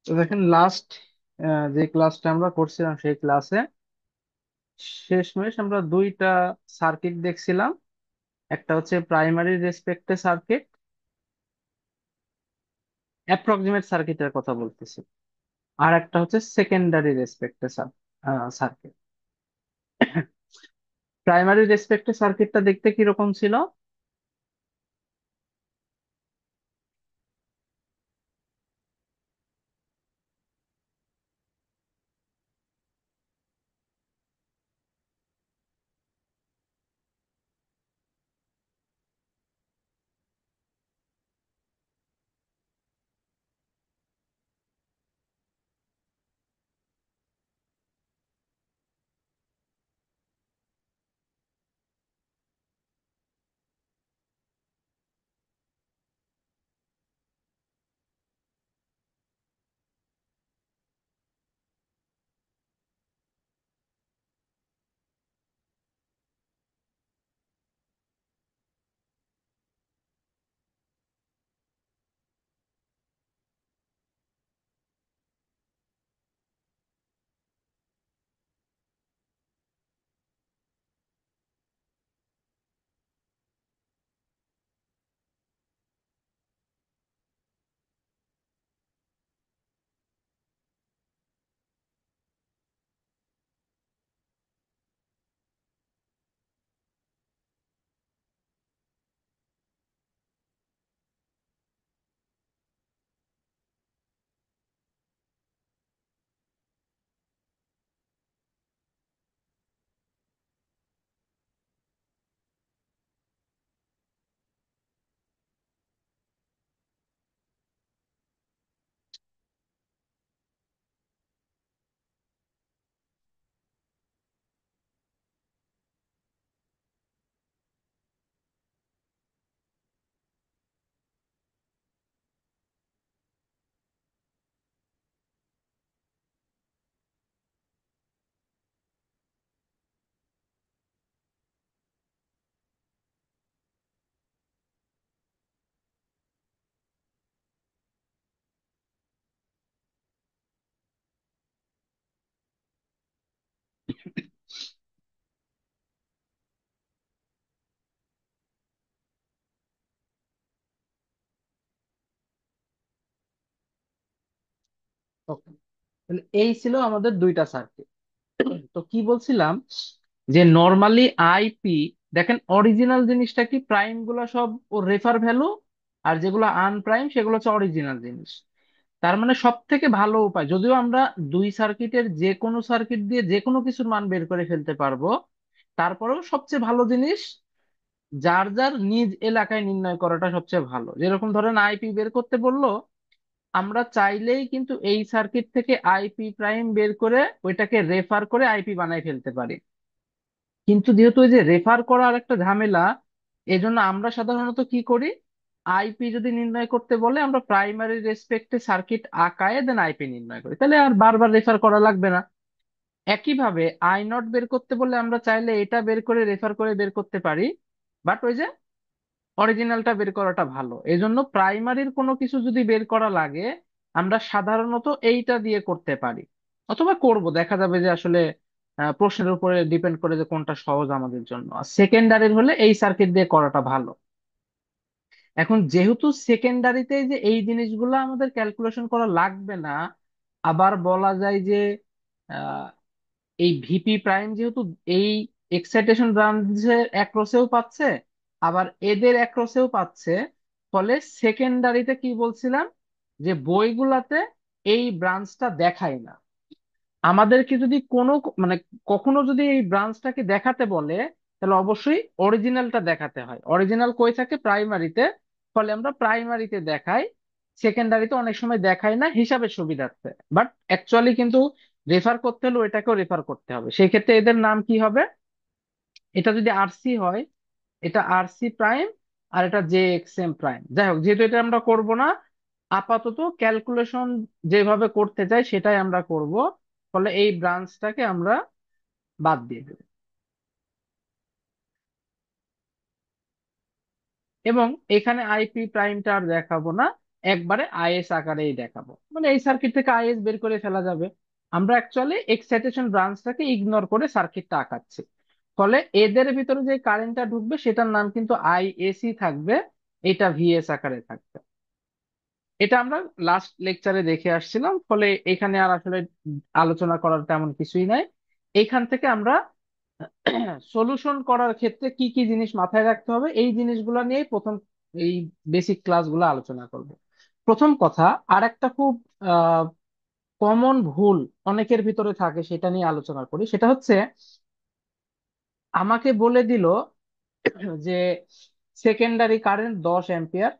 তো দেখেন লাস্ট যে ক্লাসটা আমরা করছিলাম সেই ক্লাসে শেষমেশ আমরা দুইটা সার্কিট দেখছিলাম। একটা হচ্ছে প্রাইমারি রেসপেক্টে সার্কিট, অ্যাপ্রক্সিমেট সার্কিটের কথা বলতেছি। আর একটা হচ্ছে সেকেন্ডারি রেসপেক্টে সার্কিট। প্রাইমারি রেসপেক্টে সার্কিটটা দেখতে কিরকম ছিল? Okay. তাহলে এই ছিল আমাদের দুইটা সার্কিট। তো কি বলছিলাম যে নর্মালি আইপি, দেখেন অরিজিনাল জিনিসটা কি, প্রাইম গুলো সব ও রেফার ভ্যালু, আর যেগুলো আনপ্রাইম সেগুলো হচ্ছে অরিজিনাল জিনিস। তার মানে সব থেকে ভালো উপায়, যদিও আমরা দুই সার্কিটের যে কোনো সার্কিট দিয়ে যে কোনো কিছুর মান বের করে ফেলতে পারবো, তারপরেও সবচেয়ে ভালো জিনিস যার যার নিজ এলাকায় নির্ণয় করাটা সবচেয়ে ভালো। যেরকম ধরেন আইপি বের করতে বললো, আমরা চাইলেই কিন্তু এই সার্কিট থেকে আইপি প্রাইম বের করে ওইটাকে রেফার করে আইপি বানাই ফেলতে পারি। কিন্তু যেহেতু এই যে রেফার করার একটা ঝামেলা, এই জন্য আমরা সাধারণত কি করি, আইপি যদি নির্ণয় করতে বলে আমরা প্রাইমারি রেসপেক্টে সার্কিট আঁকায় দেন আইপি নির্ণয় করি, তাহলে আর বারবার রেফার করা লাগবে না। একইভাবে আই নট বের করতে বললে আমরা চাইলে এটা বের করে রেফার করে বের করতে পারি, বাট ওই যে অরিজিনালটা বের করাটা ভালো। এই জন্য প্রাইমারির কোনো কিছু যদি বের করা লাগে আমরা সাধারণত এইটা দিয়ে করতে পারি, অথবা করব, দেখা যাবে যে আসলে প্রশ্নের উপরে ডিপেন্ড করে যে কোনটা সহজ আমাদের জন্য। আর সেকেন্ডারির হলে এই সার্কিট দিয়ে করাটা ভালো। এখন যেহেতু সেকেন্ডারিতে যে এই জিনিসগুলো আমাদের ক্যালকুলেশন করা লাগবে না, আবার বলা যায় যে এই ভিপি প্রাইম যেহেতু এই এক্সাইটেশন ব্রাঞ্চের অ্যাক্রসেও পাচ্ছে, আবার এদের অ্যাক্রসেও পাচ্ছে, ফলে সেকেন্ডারিতে কি বলছিলাম যে বইগুলাতে এই ব্রাঞ্চটা দেখায় না। আমাদেরকে যদি কোনো মানে কখনো যদি এই ব্রাঞ্চটাকে দেখাতে বলে, তাহলে অবশ্যই অরিজিনালটা দেখাতে হয়। অরিজিনাল কই থাকে? প্রাইমারিতে। ফলে আমরা প্রাইমারিতে দেখাই, সেকেন্ডারিতে অনেক সময় দেখাই না হিসাবের সুবিধার্থে। বাট অ্যাকচুয়ালি কিন্তু রেফার করতে হলে ওইটাকেও রেফার করতে হবে। সেই ক্ষেত্রে এদের নাম কি হবে? এটা যদি আরসি হয়, এটা আরসি প্রাইম, আর এটা জে এক্স এম প্রাইম। যাই হোক, যেহেতু এটা আমরা করব না, আপাতত ক্যালকুলেশন যেভাবে করতে চাই সেটাই আমরা করব। ফলে এই ব্রাঞ্চটাকে আমরা বাদ দিয়ে দেব। এবং এখানে আইপি প্রাইমটা আর দেখাবো না, একবারে আইএস আকারেই দেখাবো, মানে এই সার্কিট থেকে আইএস বের করে ফেলা যাবে। আমরা অ্যাকচুয়ালি এক্সাইটেশন ব্রাঞ্চটাকে ইগনোর করে সার্কিটটা আঁকাচ্ছি। ফলে এদের ভিতরে যে কারেন্টটা ঢুকবে সেটার নাম কিন্তু আইএসই থাকবে, এটা ভিএস আকারে থাকবে। এটা আমরা লাস্ট লেকচারে দেখে আসছিলাম, ফলে এখানে আর আসলে আলোচনা করার তেমন কিছুই নাই। এইখান থেকে আমরা সলিউশন করার ক্ষেত্রে কি কি জিনিস মাথায় রাখতে হবে এই জিনিসগুলো নিয়ে প্রথম এই বেসিক ক্লাসগুলো আলোচনা করব। প্রথম কথা, আর একটা খুব কমন ভুল অনেকের ভিতরে থাকে সেটা নিয়ে আলোচনা করি, সেটা হচ্ছে আমাকে বলে দিল যে সেকেন্ডারি কারেন্ট 10 অ্যাম্পিয়ার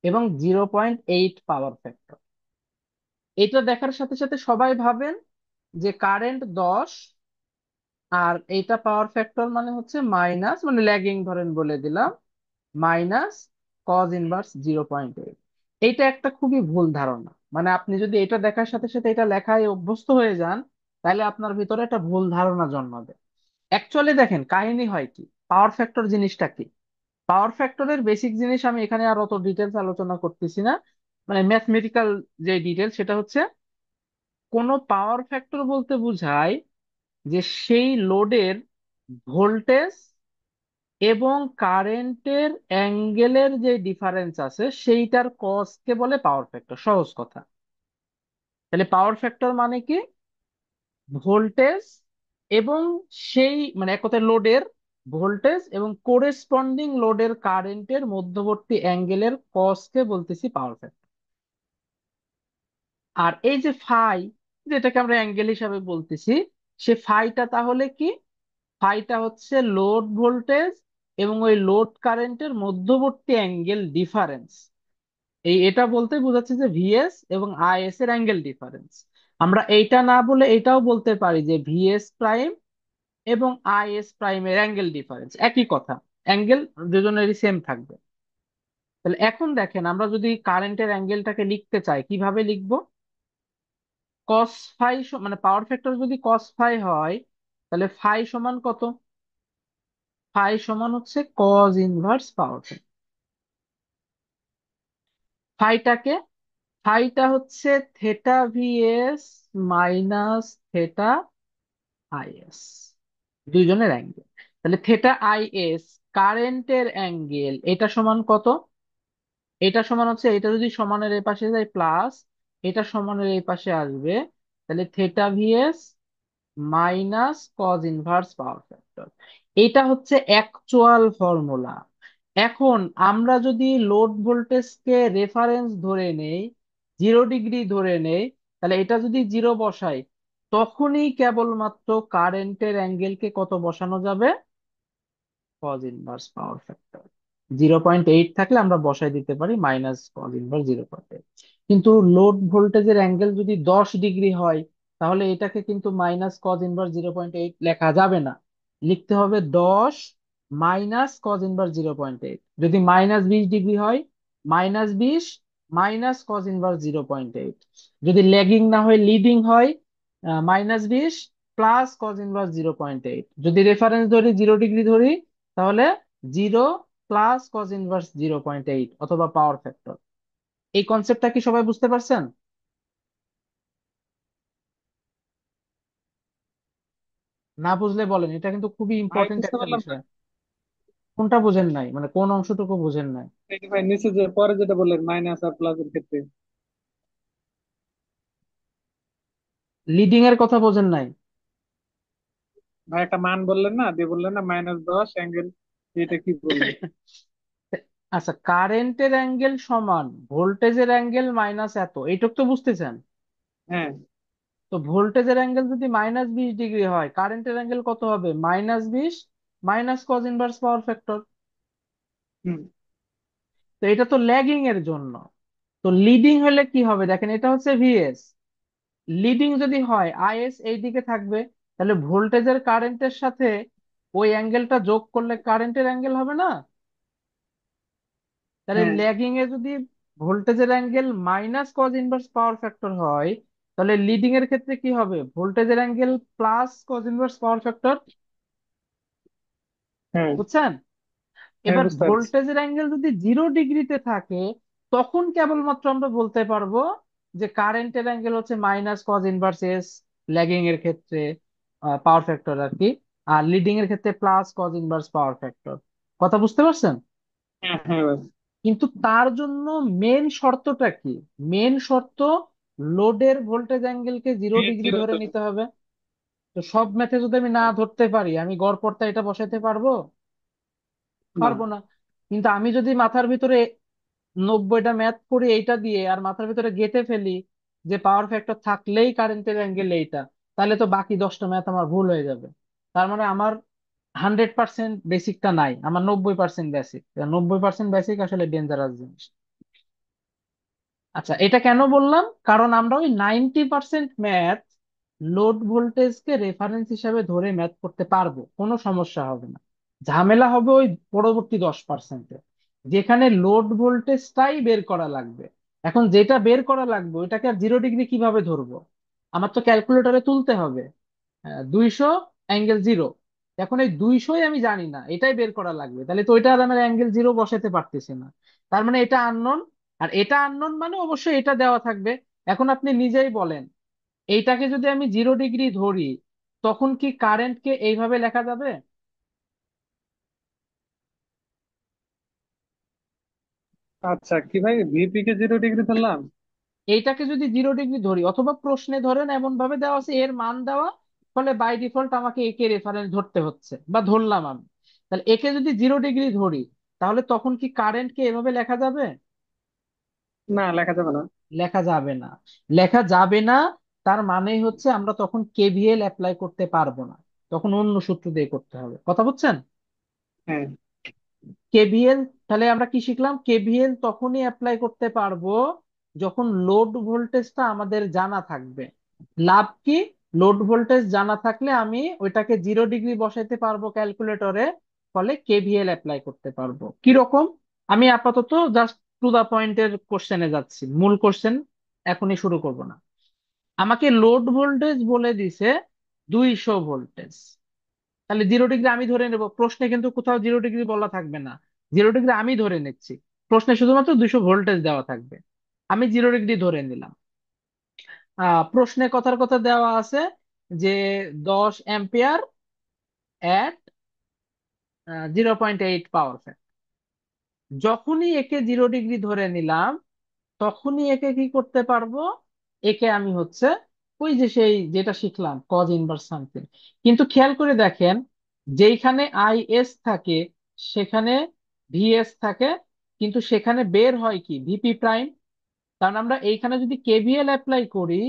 এবং 0.8 পাওয়ার ফ্যাক্টর। এটা দেখার সাথে সাথে সবাই ভাবেন যে কারেন্ট 10 আর এইটা পাওয়ার ফ্যাক্টর মানে হচ্ছে মাইনাস, মানে ল্যাগিং ধরেন বলে দিলাম, মাইনাস কজ ইনভার্স 0.8। এইটা একটা খুবই ভুল ধারণা। মানে আপনি যদি এটা দেখার সাথে সাথে এটা লেখায় অভ্যস্ত হয়ে যান, তাহলে আপনার ভিতরে একটা ভুল ধারণা জন্মাবে। অ্যাকচুয়ালি দেখেন কাহিনী হয় কি, পাওয়ার ফ্যাক্টর জিনিসটা কি। পাওয়ার ফ্যাক্টরের বেসিক জিনিস আমি এখানে আর অত ডিটেলস আলোচনা করতেছি না, মানে ম্যাথমেটিক্যাল যে ডিটেলস সেটা হচ্ছে কোন পাওয়ার ফ্যাক্টর বলতে বোঝায় যে সেই লোডের ভোল্টেজ এবং কারেন্টের অ্যাঙ্গেলের যে ডিফারেন্স আছে সেইটার কজকে বলে পাওয়ার ফ্যাক্টর, সহজ কথা। তাহলে পাওয়ার ফ্যাক্টর মানে কি, ভোল্টেজ এবং সেই মানে এক কথায় লোডের ভোল্টেজ এবং কোরেসপন্ডিং লোডের কারেন্টের মধ্যবর্তী অ্যাঙ্গেলের কজকে বলতেছি পাওয়ার ফ্যাক্টর। আর এই যে ফাই, যেটাকে আমরা অ্যাঙ্গেল হিসাবে বলতেছি, সে ফাইটা তাহলে কি, ফাইটা হচ্ছে লোড ভোল্টেজ এবং ওই লোড কারেন্টের মধ্যবর্তী অ্যাঙ্গেল ডিফারেন্স। এটা বলতে বোঝাচ্ছে যে ভিএস এবং আইএস এর অ্যাঙ্গেল ডিফারেন্স। আমরা এইটা না বলে এটাও বলতে পারি যে ভিএস প্রাইম এবং আইএস প্রাইমের অ্যাঙ্গেল ডিফারেন্স, একই কথা, অ্যাঙ্গেল দুজনেরই সেম থাকবে। তাহলে এখন দেখেন আমরা যদি কারেন্টের অ্যাঙ্গেলটাকে লিখতে চাই কিভাবে লিখবো। কস ফাই মানে পাওয়ার ফ্যাক্টর যদি কস ফাই হয়, তাহলে ফাই সমান কত, ফাই সমান হচ্ছে কজ ইনভার্স পাওয়ার ফ্যাক্টর। ফাইটাকে, ফাইটা হচ্ছে theta VS minus theta IS, দুইজনের অ্যাঙ্গেল। তাহলে থেটা আইএস কারেন্টের অ্যাঙ্গেল, এটা সমান কত, এটা সমান হচ্ছে, এটা যদি সমানের এই পাশে যায় প্লাস, এটা সমানের এই পাশে আসবে, তাহলে theta VS minus cos inverse power factor. এটা হচ্ছে অ্যাকচুয়াল ফর্মুলা। এখন আমরা যদি লোড ভোল্টেজকে রেফারেন্স ধরে নেই, 0 ডিগ্রি ধরে নেই, তাহলে এটা যদি 0 বসাই, তখনই কেবলমাত্র কারেন্টের অ্যাঙ্গেলকে কত বসানো যাবে, কজ ইনভার্স পাওয়ার ফ্যাক্টর। 0.8 থাকলে আমরা বসাই দিতে পারি মাইনাস কজ ইনভার্স 0.8। কিন্তু লোড ভোল্টেজের অ্যাঙ্গেল যদি 10 ডিগ্রি হয়, তাহলে এটাকে কিন্তু মাইনাস কজ ইনভার্স 0.8 লেখা যাবে না, লিখতে হবে 10 মাইনাস কজ ইনভার্স 0.8। যদি -20 ডিগ্রি হয়, -20 মাইনাস কজ ইনভার্স 0.8। যদি ল্যাগিং না হয় লিডিং হয়, -20 প্লাস কজ ইনভার্স 0.8। যদি রেফারেন্স ধরি 0 ডিগ্রি ধরি, তাহলে 0 প্লাস কজ ইনভার্স 0.8 অথবা পাওয়ার ফ্যাক্টর। এই কনসেপ্টটা কি সবাই বুঝতে পারছেন? না বুঝলে বলেন, এটা কিন্তু খুবই ভাই ইম্পর্টেন্ট বুঝতে একটা পারলাম না। বিষয়। কোনটা বোঝেন নাই, মানে কোন অংশটুকু বোঝেন নাই? এই যে ভাই নিচে যে পরে যেটা বললেন মাইনাস আর প্লাস এর ক্ষেত্রে, লিডিং এর কথা বোঝেন নাই? ভাই একটা মান বললেন না, দিয়ে বললেন না -10 অ্যাঙ্গেল, এটা কি বললেন? আচ্ছা, কারেন্টের অ্যাঙ্গেল সমান ভোল্টেজের অ্যাঙ্গেল মাইনাস এত, এইটুক তো বুঝতেছেন। হ্যাঁ। তো ভোল্টেজের অ্যাঙ্গেল যদি -20 ডিগ্রি হয়, কারেন্টের অ্যাঙ্গেল কত হবে, -20 minus cos inverse power factor. হুম। তো এটা তো ল্যাগিং এর জন্য। তো লিডিং হলে কি হবে দেখেন, এটা হচ্ছে ভিএস, লিডিং যদি হয় আইএস এই দিকে থাকবে, তাহলে ভোল্টেজের কারেন্টের সাথে ওই অ্যাঙ্গেলটা যোগ করলে কারেন্টের অ্যাঙ্গেল হবে না? তাহলে হ্যাঁ। ল্যাগিং এ যদি ভোল্টেজের angle minus cos inverse power factor হয়, তাহলে লিডিং এর ক্ষেত্রে কি হবে, ভোল্টেজের angle plus cos inverse power factor. হ্যাঁ। বুঝছেন? হ্যাঁ এবার বুঝতে পারছি। ভোল্টেজের অ্যাঙ্গেল যদি 0 ডিগ্রিতে থাকে, তখন কেবলমাত্র আমরা বলতে পারবো যে কারেন্টের অ্যাঙ্গেল হচ্ছে minus cos inverse S, lagging এর ক্ষেত্রে পাওয়ার ফ্যাক্টর আর কি, আর লিডিং এর ক্ষেত্রে plus cos inverse power factor. কথা বুঝতে পারছেন? হ্যাঁ হ্যাঁ ভাই। কিন্তু তার জন্য মেন শর্তটা কি? মেন শর্ত লোডের ভোল্টেজ অ্যাঙ্গেলকে জিরো ভিএস ডিগ্রি জিরো ধরে হতে হবে। নিতে হবে। তো সব ম্যাথে যদি আমি না ধরতে পারি, আমি গড়পড়তা এটা বসাতে পারবো? না। পারবো না। কিন্তু আমি যদি মাথার ভিতরে 90টা ম্যাথ করি এইটা দিয়ে, আর মাথার ভিতরে গেঁথে ফেলি যে পাওয়ার ফ্যাক্টর থাকলেই কারেন্টের অ্যাঙ্গেল এইটা, তাহলে তো বাকি 10টা ম্যাথ আমার ভুল হয়ে যাবে। তার মানে আমার 100% বেসিকটা নাই, আমার 90% বেসিক। 90% বেসিক আসলে ডেঞ্জারাস জিনিস। আচ্ছা, এটা কেন বললাম? কারণ আমরা ওই 90% ম্যাথ লোড ভোল্টেজকে রেফারেন্স হিসাবে ধরে ম্যাথ করতে পারবো, কোনো সমস্যা হবে না। ঝামেলা হবে ওই পরবর্তী 10%-এ, যেখানে লোড ভোল্টেজটাই বের করা লাগবে। এখন যেটা বের করা লাগবে ওইটাকে আর 0 ডিগ্রি কিভাবে ধরবো? আমার তো ক্যালকুলেটরে তুলতে হবে 200 ∠0। এখন এই 200ই আমি জানি না, এটাই বের করা লাগবে, তাহলে তো ওইটা আর আমার ∠0 বসাতে পারতেছি না। তার মানে এটা আননোন, আর এটা আননোন মানে অবশ্যই এটা দেওয়া থাকবে। এখন আপনি নিজেই বলেন, এইটাকে যদি আমি 0 ডিগ্রি ধরি, তখন কি কারেন্টকে এইভাবে লেখা যাবে? আচ্ছা কি ভাই, ভিপি কে 0 ডিগ্রি ধরলাম? এইটাকে যদি 0 ডিগ্রি ধরি, অথবা প্রশ্নে ধরেন এমন ভাবে দেওয়া আছে এর মান দেওয়া, ফলে বাই ডিফল্ট আমাকে একে রেফারেন্স ধরতে হচ্ছে বা ধরলাম আমি। তাহলে একে যদি 0 ডিগ্রি ধরি, তাহলে তখন কি কারেন্টকে এভাবে লেখা যাবে? না, লেখা যাবে না। লেখা যাবে না। লেখা যাবে না, তার মানেই হচ্ছে আমরা তখন কেভিএল অ্যাপ্লাই করতে পারবো না, তখন অন্য সূত্র দিয়ে করতে হবে। কথা বুঝছেন? হ্যাঁ। কেভিএল, তাহলে আমরা কি শিখলাম? কেভিএল তখনই অ্যাপ্লাই করতে পারবো যখন লোড ভোল্টেজটা আমাদের জানা থাকবে। লাভ কি? লোড ভোল্টেজ জানা থাকলে আমি ওইটাকে 0 ডিগ্রি বসাইতে পারবো ক্যালকুলেটরে, ফলে কেভিএল অ্যাপ্লাই করতে পারবো। কিরকম? আমি আপাতত জাস্ট টু দা পয়েন্টের কোশ্চেনে যাচ্ছি, মূল কোশ্চেন এখনই শুরু করব না। আমাকে লোড ভোল্টেজ বলে দিছে 200 ভোল্টেজ। তাহলে 0 ডিগ্রি আমি ধরে নেব, প্রশ্নে কিন্তু কোথাও 0 ডিগ্রি বলা থাকবে না। 0 ডিগ্রি আমি ধরে নিচ্ছি, প্রশ্নে শুধুমাত্র 200 ভোল্টেজ দেওয়া থাকবে। আমি 0 ডিগ্রি ধরে নিলাম। প্রশ্নে কথার কথা দেওয়া আছে যে 10 অ্যাম্পিয়ার অ্যাট 0.8 পাওয়ার ফ্যাক্টর। যখনই একে 0 ডিগ্রি ধরে নিলাম, তখনই একে কি করতে পারবো? একে আমি হচ্ছে ওই যে সেই যেটা শিখলাম কজ ইনভার্স সামথিং। কিন্তু খেয়াল করে দেখেন, যেইখানে আই এস থাকে সেখানে ভিএস থাকে, কিন্তু সেখানে বের হয় কি ভিপি প্রাইম। কারণ আমরা এইখানে যদি কেভিএল অ্যাপ্লাই করি,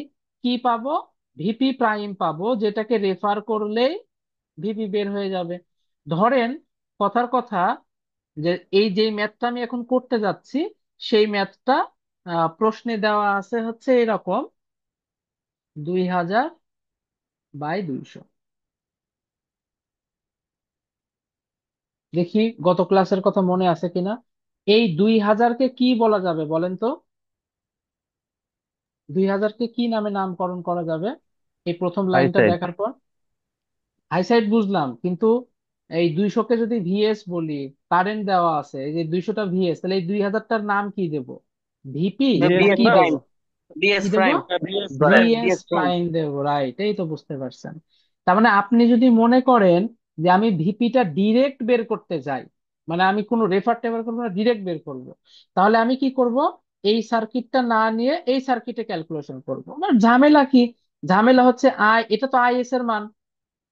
কি পাবো? ভিপি প্রাইম পাবো, যেটাকে রেফার করলেই ভিপি বের হয়ে যাবে। ধরেন, কথার কথা, যে এই যে ম্যাথটা আমি এখন করতে যাচ্ছি, সেই ম্যাথটা প্রশ্নে দেওয়া আছে হচ্ছে এরকম: 2000/200। দেখি গত ক্লাসের কথা মনে আছে কিনা। এই 2000কে কি বলা যাবে বলেন তো? 2000কে কি নামে নামকরণ করা যাবে এই প্রথম হাই লাইনটা সাইড। দেখার পর? হাইসাইড বুঝলাম, কিন্তু এই 200কে যদি ভিএস বলি, কারেন্ট দেওয়া আছে এই যে 200টা ভিএস, তাহলে এই 2000টার নাম কি দেব? ভিপি না বিএস বিএস কি প্রাইম। দেব? প্রাইম। বিএস কি দেব? প্রাইম। বিএস ধরেন prime. BS BS prime. Prime দেব, রাইট। এই তো বুঝতে পারছেন। তার মানে আপনি যদি মনে করেন যে আমি ভিপিটা ডিরেক্ট বের করতে চাই, মানে আমি কোনো রেফার টেফার করবো না, ডিরেক্ট বের করব, তাহলে আমি কি করব? এই সার্কিটটা না নিয়ে এই সার্কিটে ক্যালকুলেশন করব। আমার ঝামেলা কি? ঝামেলা হচ্ছে এটা তো আইএস এর মান,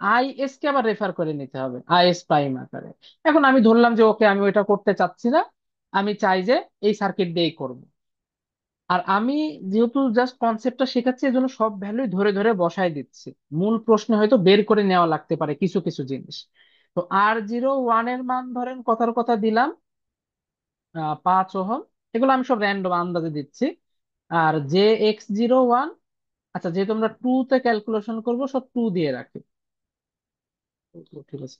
আইএস কে আবার রেফার করে নিতে হবে আইএস প্রাইম আকারে। এখন আমি ধরলাম যে ওকে, আমি ওইটা করতে চাচ্ছি না, আমি চাই যে এই সার্কিট দিয়েই করব। আর আমি যেহেতু জাস্ট কনসেপ্টটা শেখাচ্ছি, এজন্য সব ভ্যালু ধরে ধরে বসায় দিচ্ছি। মূল প্রশ্নে হয়তো বের করে নেওয়া লাগতে পারে কিছু কিছু জিনিস। তো R01 এর মান ধরেন কথার কথা দিলাম 5 ওহম। এগুলো আমি সব র্যান্ডম আন্দাজে দিচ্ছি। আর Jx01, আচ্ছা যেহেতু আমরা টু তে ক্যালকুলেশন করবো, সব টু দিয়ে রাখি। ঠিক আছে।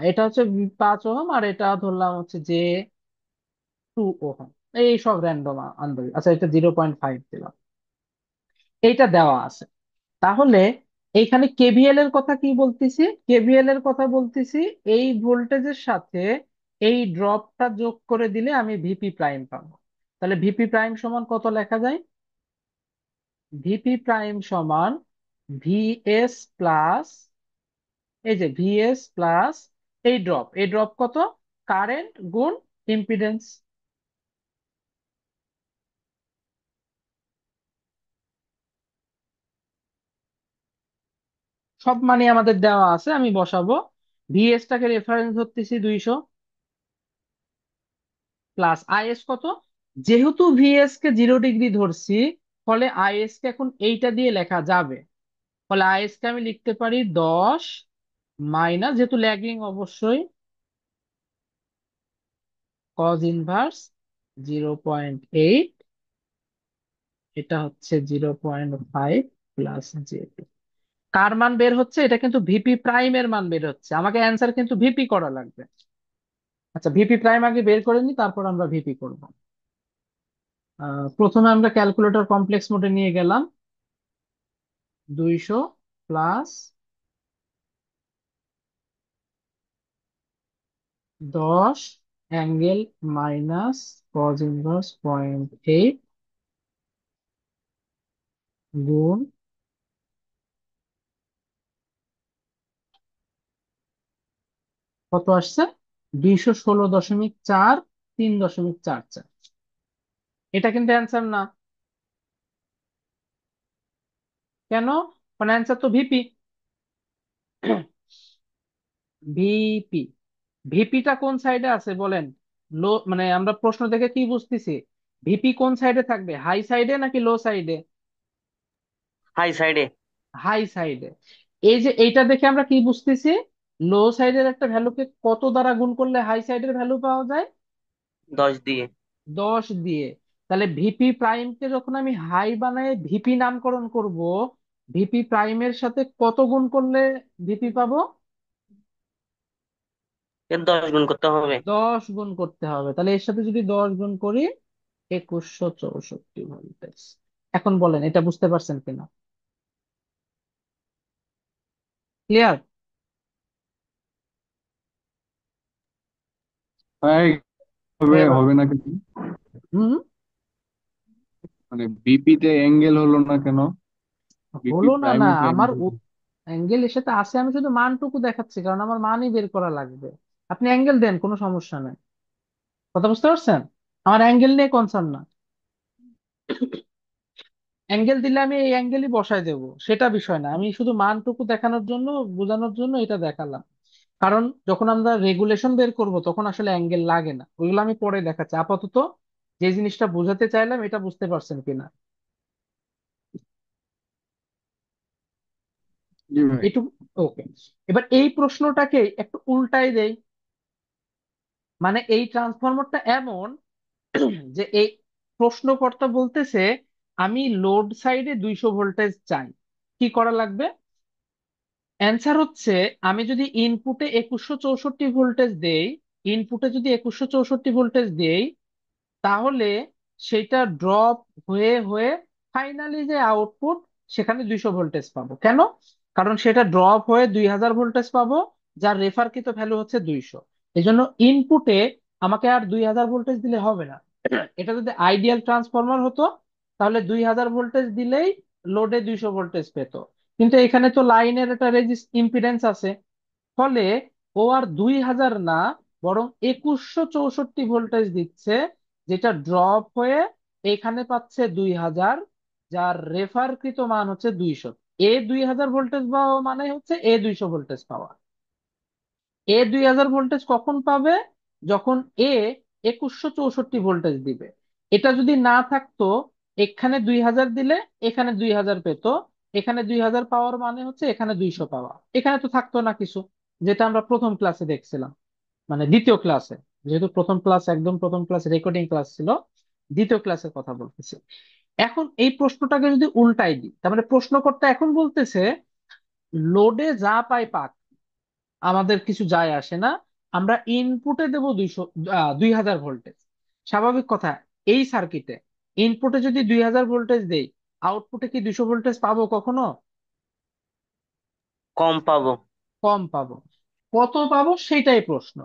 এটা হচ্ছে 5 ওহম, আর এটা ধরলাম হচ্ছে J2 ওহম। এই সব র্যান্ডম আন্দাজ। আচ্ছা, এটা 0.5 দিলাম। এইটা দেওয়া আছে। তাহলে এইখানে কেভিএল এর কথা কি বলতেছি? কেভিএল এর কথা বলতেছি এই ভোল্টেজের সাথে এই ড্রপটা যোগ করে দিলে আমি ভিপি প্রাইম পাবো। তাহলে ভিপি প্রাইম সমান কত লেখা যায়? ভিপি প্রাইম সমান ভিএস প্লাস, এই যে ভিএস প্লাস এই ড্রপ কত? কারেন্ট গুণ ইম্পিডেন্স। সব মানে আমাদের দেওয়া আছে, আমি বসাবো। ভিএস টাকে রেফারেন্স ধরতেছি 200, প্লাস আইএস কত? যেহেতু ভিএস কে 0 ডিগ্রি ধরছি, ফলে আইএস কে এখন এইটা দিয়ে লেখা যাবে। ফলে আইএস কে আমি লিখতে পারি 10 মাইনাস, যেহেতু ল্যাগিং অবশ্যই, কজ ইনভার্স 0.8, এটা হচ্ছে 0.5 প্লাস জে। কার মান বের হচ্ছে? এটা কিন্তু ভিপি প্রাইমের মান বের হচ্ছে, আমাকে অ্যান্সার কিন্তু ভিপি করা লাগবে। আচ্ছা, ভিপি প্রাইম আগে বের করে নি, তারপর আমরা ভিপি করব। প্রথমে আমরা ক্যালকুলেটর কমপ্লেক্স মোডে নিয়ে গেলাম। 200 plus 10 angle minus cos inverse 0.8 গুণ কত আসছে? 216.4, 3.44। এটা কিন্তু অ্যান্সার না। কেন? কারণ অ্যান্সার তো ভিপি। ভিপি, ভিপিটা কোন সাইডে আছে বলেন? লো, মানে আমরা প্রশ্ন থেকে কি বুঝতেছি? ভিপি কোন সাইডে থাকবে, হাই সাইডে নাকি লো সাইডে? হাই সাইডে। হাই সাইডে। এই যে এইটা দেখে আমরা কি বুঝতেছি? লো সাইডের একটা ভ্যালুকে কত দ্বারা গুণ করলে হাই সাইডের ভ্যালু পাওয়া যায়? 10 দিয়ে। 10 দিয়ে। তাহলে ভিপি প্রাইমকে যখন আমি হাই বানায় ভিপি নামকরণ করব, ভিপি প্রাইমের সাথে কত গুণ করলে ভিপি পাবো? এর 10 গুণ করতে হবে। 10 গুণ করতে হবে। তাহলে এর সাথে যদি 10 গুণ করি, 2164 ভোল্টেজ। এখন বলেন এটা বুঝতে পারছেন কিনা? ক্লিয়ার? হ্যাঁ, হবে এবার হবে না কেন? হুম, মানে বিপি তে অ্যাঙ্গেল হলো না কেন? বিপি হলো না না, প্রাইমে তো আমার অ্যাঙ্গেল। অ্যাঙ্গেল এর সাথে আছে, আমি শুধু মানটুকু দেখাচ্ছি কারণ আমার মানই বের করা লাগবে। আপনি অ্যাঙ্গেল দেন, কোনো সমস্যা নেই। কথা বুঝতে পারছেন? আমার অ্যাঙ্গেল নিয়ে কনসার্ন না। অ্যাঙ্গেল দিলে আমি এই অ্যাঙ্গেলই বসায় দেব, সেটা বিষয় না, আমি শুধু মানটুকু দেখানোর জন্য, বোঝানোর জন্য এটা দেখালাম। কারণ যখন আমরা রেগুলেশন বের করব তখন আসলে অ্যাঙ্গেল লাগে না, ওইগুলো আমি পরে দেখাচ্ছি। আপাতত যে জিনিসটা বোঝাতে চাইলাম এটা বুঝতে পারছেন কিনা? জি ভাই। এটুকু। ওকে। এবার এই প্রশ্নটাকে একটু উল্টাই দেই। মানে এই ট্রান্সফরমারটা এমন যে এই প্রশ্নকর্তা বলতেছে আমি লোড সাইডে 200 ভোল্টেজ চাই, কি করা লাগবে? অ্যান্সার হচ্ছে, আমি যদি ইনপুটে যদি 2164 ভোল্টেজ দেই, তাহলে সেটা ড্রপ হয়ে হয়ে ফাইনালি যে আউটপুট, সেখানে 200 ভোল্টেজ পাবো। কেন? কারণ সেটা ড্রপ হয়ে 2000 ভোল্টেজ পাবো, যার রেফারকৃত ভ্যালু হচ্ছে 200। এই জন্য ইনপুটে আমাকে আর 2000 ভোল্টেজ দিলে হবে না। এটা যদি আইডিয়াল ট্রান্সফরমার হতো, তাহলে 2000 ভোল্টেজ দিলেই লোডে 200 ভোল্টেজ পেত। কিন্তু এখানে তো লাইনের একটা ইম্পিডেন্স আছে, ফলে ও আর 2000 না, বরং 2164 ভোল্টেজ দিচ্ছে, যেটা ড্রপ হয়ে এখানে পাচ্ছে 2000, যার রেফারকৃত মান হচ্ছে 200। এ 2000 ভোল্টেজ পাওয়া মানে হচ্ছে এ 200 ভোল্টেজ পাওয়া। এ 2000 ভোল্টেজ কখন পাবে? যখন এ 2164 ভোল্টেজ দিবে। এটা যদি না থাকতো, এখানে 2000 দিলে এখানে 2000 পেত, এখানে 2000 পাওয়ার মানে হচ্ছে এখানে 200 পাওয়া, এখানে তো থাকতো না কিছু, যেটা আমরা প্রথম ক্লাসে দেখছিলাম, মানে দ্বিতীয় ক্লাসে। যেহেতু প্রথম ক্লাস, একদম প্রথম ক্লাস রেকর্ডিং ক্লাস ছিল, দ্বিতীয় ক্লাসের কথা বলতেছি। এখন এই প্রশ্নটাকে যদি উল্টাই দিই, তার মানে প্রশ্নকর্তা এখন বলতেছে লোডে যা পাই পাক, আমাদের কিছু যায় আসে না, আমরা ইনপুটে দেব 2000 ভোল্টেজ। স্বাভাবিক কথা, এই সার্কিটে ইনপুটে যদি 2000 ভোল্টেজ দেই, আউটপুটে কি 200 ভোল্টেজ পাবো কখনো? কম পাবো। কম পাবো। কত পাবো সেটাই প্রশ্ন।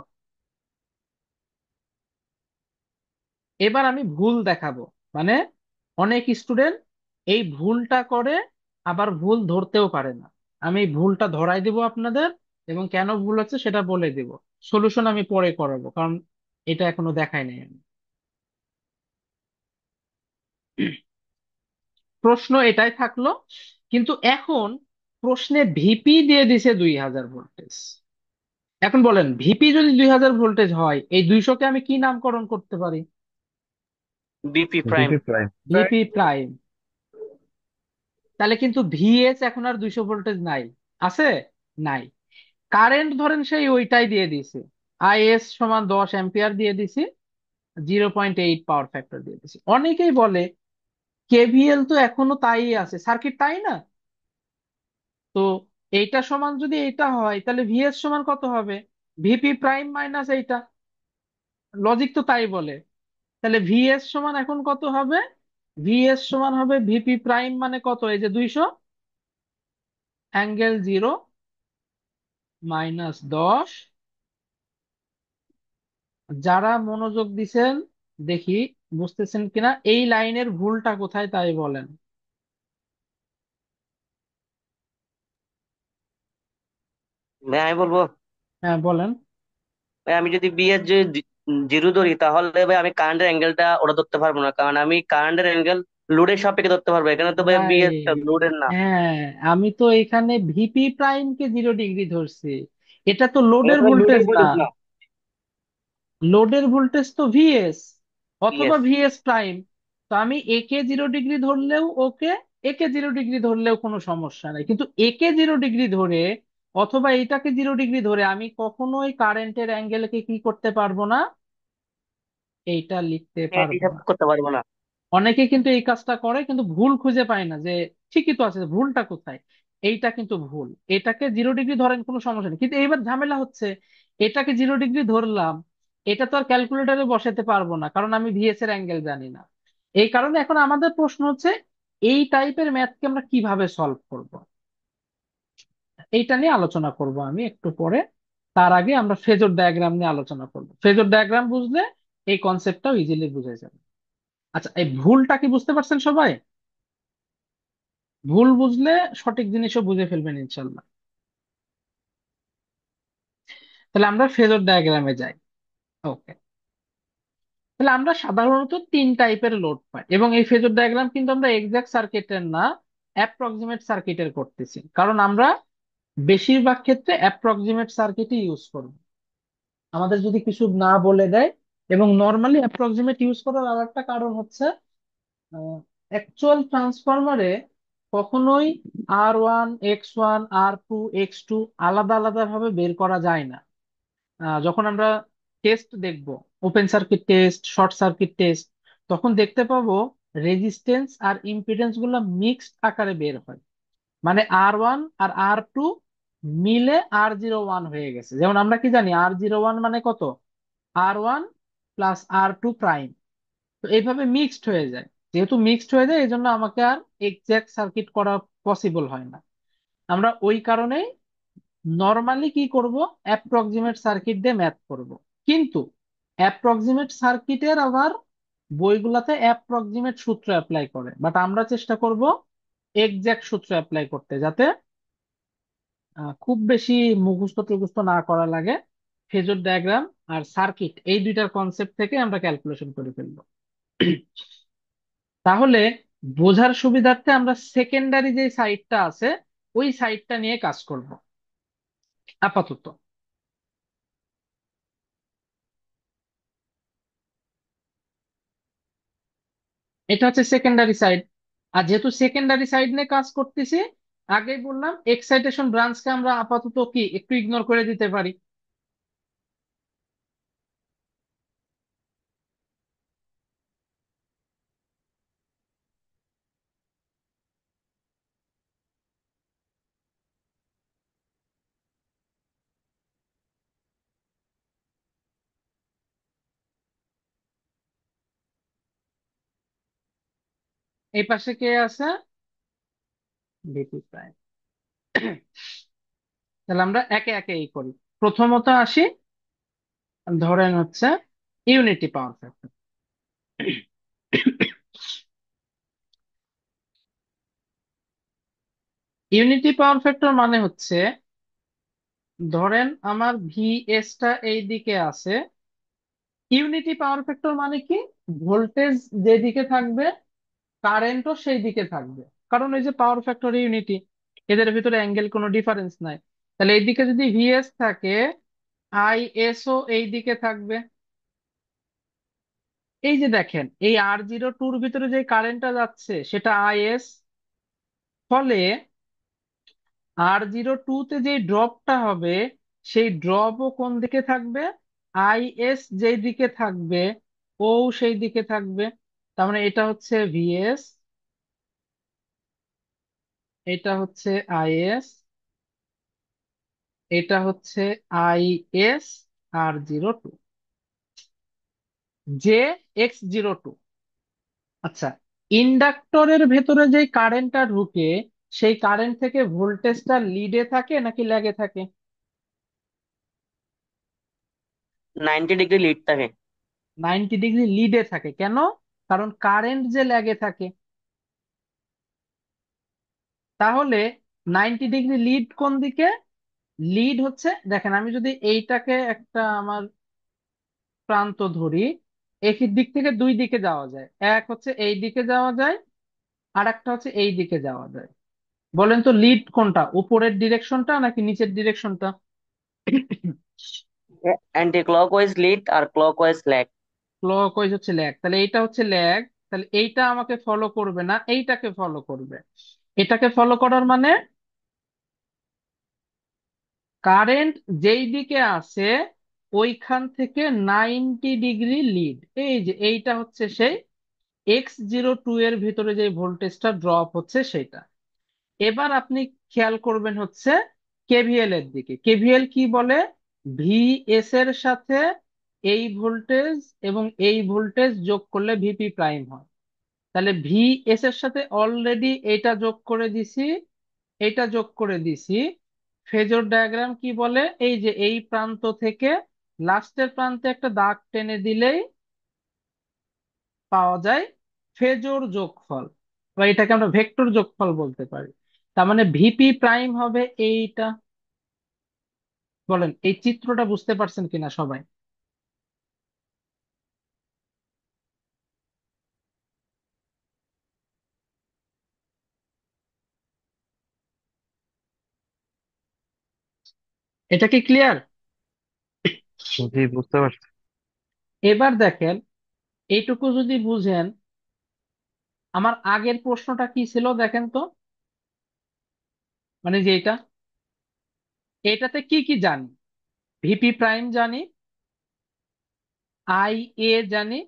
এবার আমি ভুল দেখাবো, মানে অনেক স্টুডেন্ট এই ভুলটা করে আবার ভুল ধরতেও পারে না। আমি এই ভুলটা ধরাই দিব আপনাদের, এবং কেন ভুল হচ্ছে সেটা বলে দিব। সলিউশন আমি পরে করাবো, কারণ এটা এখনো দেখাই নাই আমি। প্রশ্ন এটাই থাকলো, কিন্তু এখন প্রশ্নে ভিপি দিয়ে দিছে 2000 ভোল্টেজ। এখন বলেন, ভিপি যদি 2000 ভোল্টেজ হয়, এই 200-কে আমি কি নামকরণ করতে পারি? BP prime. BP prime. VP prime. তাহলে কিন্তু ভিএস এখন আর 200 ভোল্টেজ নাই, আছে? নাই। কারেন্ট ধরেন সেই ওইটাই দিয়ে দিছে, আইএস সমান 10 অ্যাম্পিয়ার দিয়ে দিছি, 0.8 পাওয়ার ফ্যাক্টর দিয়ে দিছি। অনেকেই বলে কেভিএল তো এখনো তাই আছে, সার্কিট তাই না? তো এইটা সমান যদি এইটা হয়, তাহলে ভিএস সমান কত হবে? ভিপি প্রাইম মাইনাস এইটা। লজিক তো তাই বলে। তাহলে ভিএস সমান এখন কত হবে? ভিএস সমান হবে ভিপি প্রাইম মানে কত, এই যে 200 ∠0 -10। যারা মনোযোগ দিছেন দেখি বুঝতেছেন কিনা, এই লাইনের ভুলটা কোথায় তাই বলেন। ভাই আমি বলবো, হ্যাঁ বলেন। ভাই আমি যদি বি এর যে জিরো ধরি, তাহলে ভাই আমি কারেন্টের অ্যাঙ্গেলটা ওটা ধরতে পারবো না, কারণ আমি কারেন্টের অ্যাঙ্গেল লোডের সাপেক্ষে ধরতে পারবো, এখানে তো ভাই বি এর রাইট। লোডের না। হ্যাঁ, আমি তো এখানে ভিপি প্রাইম কে 0 ডিগ্রি ধরছি। এটা তো এটা লোডের তো ভাই ভোল্টেজ লোডের না। ভোল্টেজ না। লোডের ভোল্টেজ তো ভিএস অথবা ইয়েস। VS prime. তো আমি একে 0 ডিগ্রি ধরলেও ওকে, একে 0 ডিগ্রি ধরলেও কোনো সমস্যা নাই, কিন্তু একে 0 ডিগ্রি ধরে অথবা এইটাকে 0 ডিগ্রি ধরে আমি কখনোই কারেন্টের অ্যাঙ্গেলকে কি করতে পারবো না, এইটা লিখতে পারবো হিসাব না। করতে পারবো না। অনেকে কিন্তু এই কাজটা করে, কিন্তু ভুল খুঁজে পায় না যে ঠিকই তো আছে, ভুলটা কোথায়। এইটা কিন্তু ভুল। এটাকে 0 ডিগ্রি ধরেন কোনো সমস্যা নেই, কিন্তু এইবার ঝামেলা হচ্ছে এটাকে 0 ডিগ্রি ধরলাম, এটা তো আর ক্যালকুলেটরে বসাতে পারবো না, কারণ আমি ভিএস এর অ্যাঙ্গেল জানি না। এই কারণে এখন আমাদের প্রশ্ন হচ্ছে এই টাইপের ম্যাথকে আমরা কিভাবে সলভ করব, এইটা নিয়ে আলোচনা করব আমি একটু পরে। তার আগে আমরা ফেজর ডায়াগ্রাম নিয়ে আলোচনা করব। ফেজর ডায়াগ্রাম বুঝলে এই কনসেপ্টটাও ইজিলি বুঝে যাবে। আচ্ছা, এই ভুলটা কি বুঝতে পারছেন সবাই? ভুল বুঝলে সঠিক জিনিসও বুঝে ফেলবেন ইনশাল্লাহ। তাহলে আমরা ফেজর ডায়াগ্রামে যাই। ওকে। তাহলে আমরা সাধারণত 3 টাইপের লোড পাই, এবং এই ফেজর ডায়াগ্রাম কিন্তু আমরা এক্সাক্ট সার্কিটের না, অ্যাপ্রক্সিমেট সার্কিটের করতেছি, কারণ আমরা বেশিরভাগ ক্ষেত্রে অ্যাপ্রক্সিমেট সার্কিটই ইউজ করব। আমাদের যদি কিছু না বলে দেয়, এবং নর্মালি অ্যাপ্রক্সিমেট ইউজ করার আর একটা কারণ হচ্ছে অ্যাকচুয়াল ট্রান্সফরমারে কখনোই R1 X1 R2 X2 আলাদা আলাদা ভাবে বের করা যায় না। যখন আমরা টেস্ট দেখব, open circuit test, short circuit test, তখন দেখতে পাবো রেজিস্ট্যান্স আর ইম্পিডেন্স গুলো মিক্সড আকারে বের হয়। মানে R1 আর R2 মিলে R01 হয়ে গেছে। যেমন আমরা কি জানি, R01 মানে কত? R1 plus R2 prime. তো এইভাবে মিক্সড হয়ে যায়। যেহেতু মিক্সড হয়ে যায়, এই জন্য আমাকে আর এক্সাক্ট সার্কিট করা পসিবল হয় না। আমরা ওই কারণেই নর্মালি কি করব, অ্যাপ্রক্সিমেট সার্কিট দিয়ে ম্যাথ করব। কিন্তু অ্যাপ্রক্সিমেট সার্কিটের আবার বইগুলাতে অ্যাপ্রক্সিমেট সূত্র অ্যাপ্লাই করে, বাট আমরা চেষ্টা করব এক্সাক্ট সূত্র অ্যাপ্লাই করতে, যাতে খুব বেশি মুখস্থ টুখস্থ না করা লাগে। ফেজর ডায়াগ্রাম আর সার্কিট এই দুইটার কনসেপ্ট থেকে আমরা ক্যালকুলেশন করে ফেলবো। তাহলে বোঝার সুবিধার্থে আমরা সেকেন্ডারি যে সাইডটা আছে ওই সাইডটা নিয়ে কাজ করব আপাতত। এটা হচ্ছে সেকেন্ডারি সাইড। আর যেহেতু সেকেন্ডারি সাইড নিয়ে কাজ করতেছি, আগেই বললাম এক্সাইটেশন ব্রাঞ্চকে আমরা আপাতত কি একটু ইগনোর করে দিতে পারি। এই পাশে কে আছে? VP prime. তাহলে আমরা একে একে এই করি। প্রথমত আসি, ধরেন হচ্ছে unity power factor. Unity power factor মানে হচ্ছে, ধরেন আমার ভিএস টা এই দিকে আছে। ইউনিটি পাওয়ার ফ্যাক্টর মানে কি, ভোল্টেজ যেদিকে থাকবে কারেন্টও সেই দিকে থাকবে। কারণ এই যে পাওয়ার ফ্যাক্টর ইউনিটি, এদের ভিতরে অ্যাঙ্গেল কোনো ডিফারেন্স নাই। তাহলে এইদিকে যদি ভিএস থাকে, আইএসও এই দিকে থাকবে। এই যে দেখেন, এই R02 ভিতরে যে কারেন্টটা যাচ্ছে সেটা আইএস। ফলে R02 তে যে ড্রপটা হবে, সেই ড্রপও কোন দিকে থাকবে, আইএস যেই দিকে থাকবে ও সেই দিকে থাকবে। তার মানে এটা হচ্ছে ভিএস, এটা হচ্ছে আইএস, এটা হচ্ছে আইএস R02, জে X02। আচ্ছা, ইন্ডাক্টরের ভেতরে যে কারেন্টটা ঢুকে, সেই কারেন্ট থেকে ভোল্টেজটা লিডে থাকে নাকি ল্যাগে থাকে? 90 ডিগ্রি লিড থাকে। 90 ডিগ্রি লিডে থাকে। কেন? কারণ কারেন্ট যে ল্যাগে থাকে। তাহলে 90 ডিগ্রি লিড কোন দিকে? লিড হচ্ছে, দেখেন আমি যদি এইটাকে একটা আমার প্রান্ত ধরি, একই দিক থেকে দুই দিকে যাওয়া যায়। এক হচ্ছে এই দিকে যাওয়া যায়, আর একটা হচ্ছে এই দিকে যাওয়া যায়। বলেন তো লিড কোনটা, উপরের ডিরেকশনটা নাকি নিচের ডিরেকশনটা? অ্যান্টি ক্লকওয়াইজ লিড আর ক্লকওয়াইজ ল্যাগ। ক্লকওয়াইজ হচ্ছে ল্যাগ, তাহলে এইটা হচ্ছে ল্যাগ। তাহলে এইটা আমাকে ফলো করবে না, এইটাকে ফলো করবে। এটাকে ফলো করার মানে, কারেন্ট যেই দিকে আছে ওইখান থেকে 90 ডিগ্রি লিড। এই যে এইটা হচ্ছে সেই X02 এর ভিতরে যে ভোল্টেজটা ড্রপ হচ্ছে সেটা। এবার আপনি খেয়াল করবেন হচ্ছে কেভিএল এর দিকে। কেভিএল কি বলে, ভিএস এর সাথে এই ভোল্টেজ এবং এই ভোল্টেজ যোগ করলে ভিপি প্রাইম হয়। তাহলে ভিএস এর সাথে অলরেডি এটা যোগ করে দিছি, এটা যোগ করে দিছি। ফেজর ডায়াগ্রাম কি বলে, এই যে এই প্রান্ত থেকে লাস্টের প্রান্তে একটা দাগ টেনে দিলেই পাওয়া যায় ফেজর যোগফল, বা এটাকে আমরা ভেক্টর যোগফল বলতে পারি। তার মানে ভিপি প্রাইম হবে এইটা। বলেন এই চিত্রটা বুঝতে পারছেন কিনা সবাই? এটা কি ক্লিয়ার? জি, বুঝতে পারছি। এবার দেখেন, এইটুকু যদি বুঝেন, আমার আগের প্রশ্নটা কি ছিল দেখেন তো। মানে যে এটাতে কি কি জানি, ভিপি প্রাইম জানি, আই এ জানি,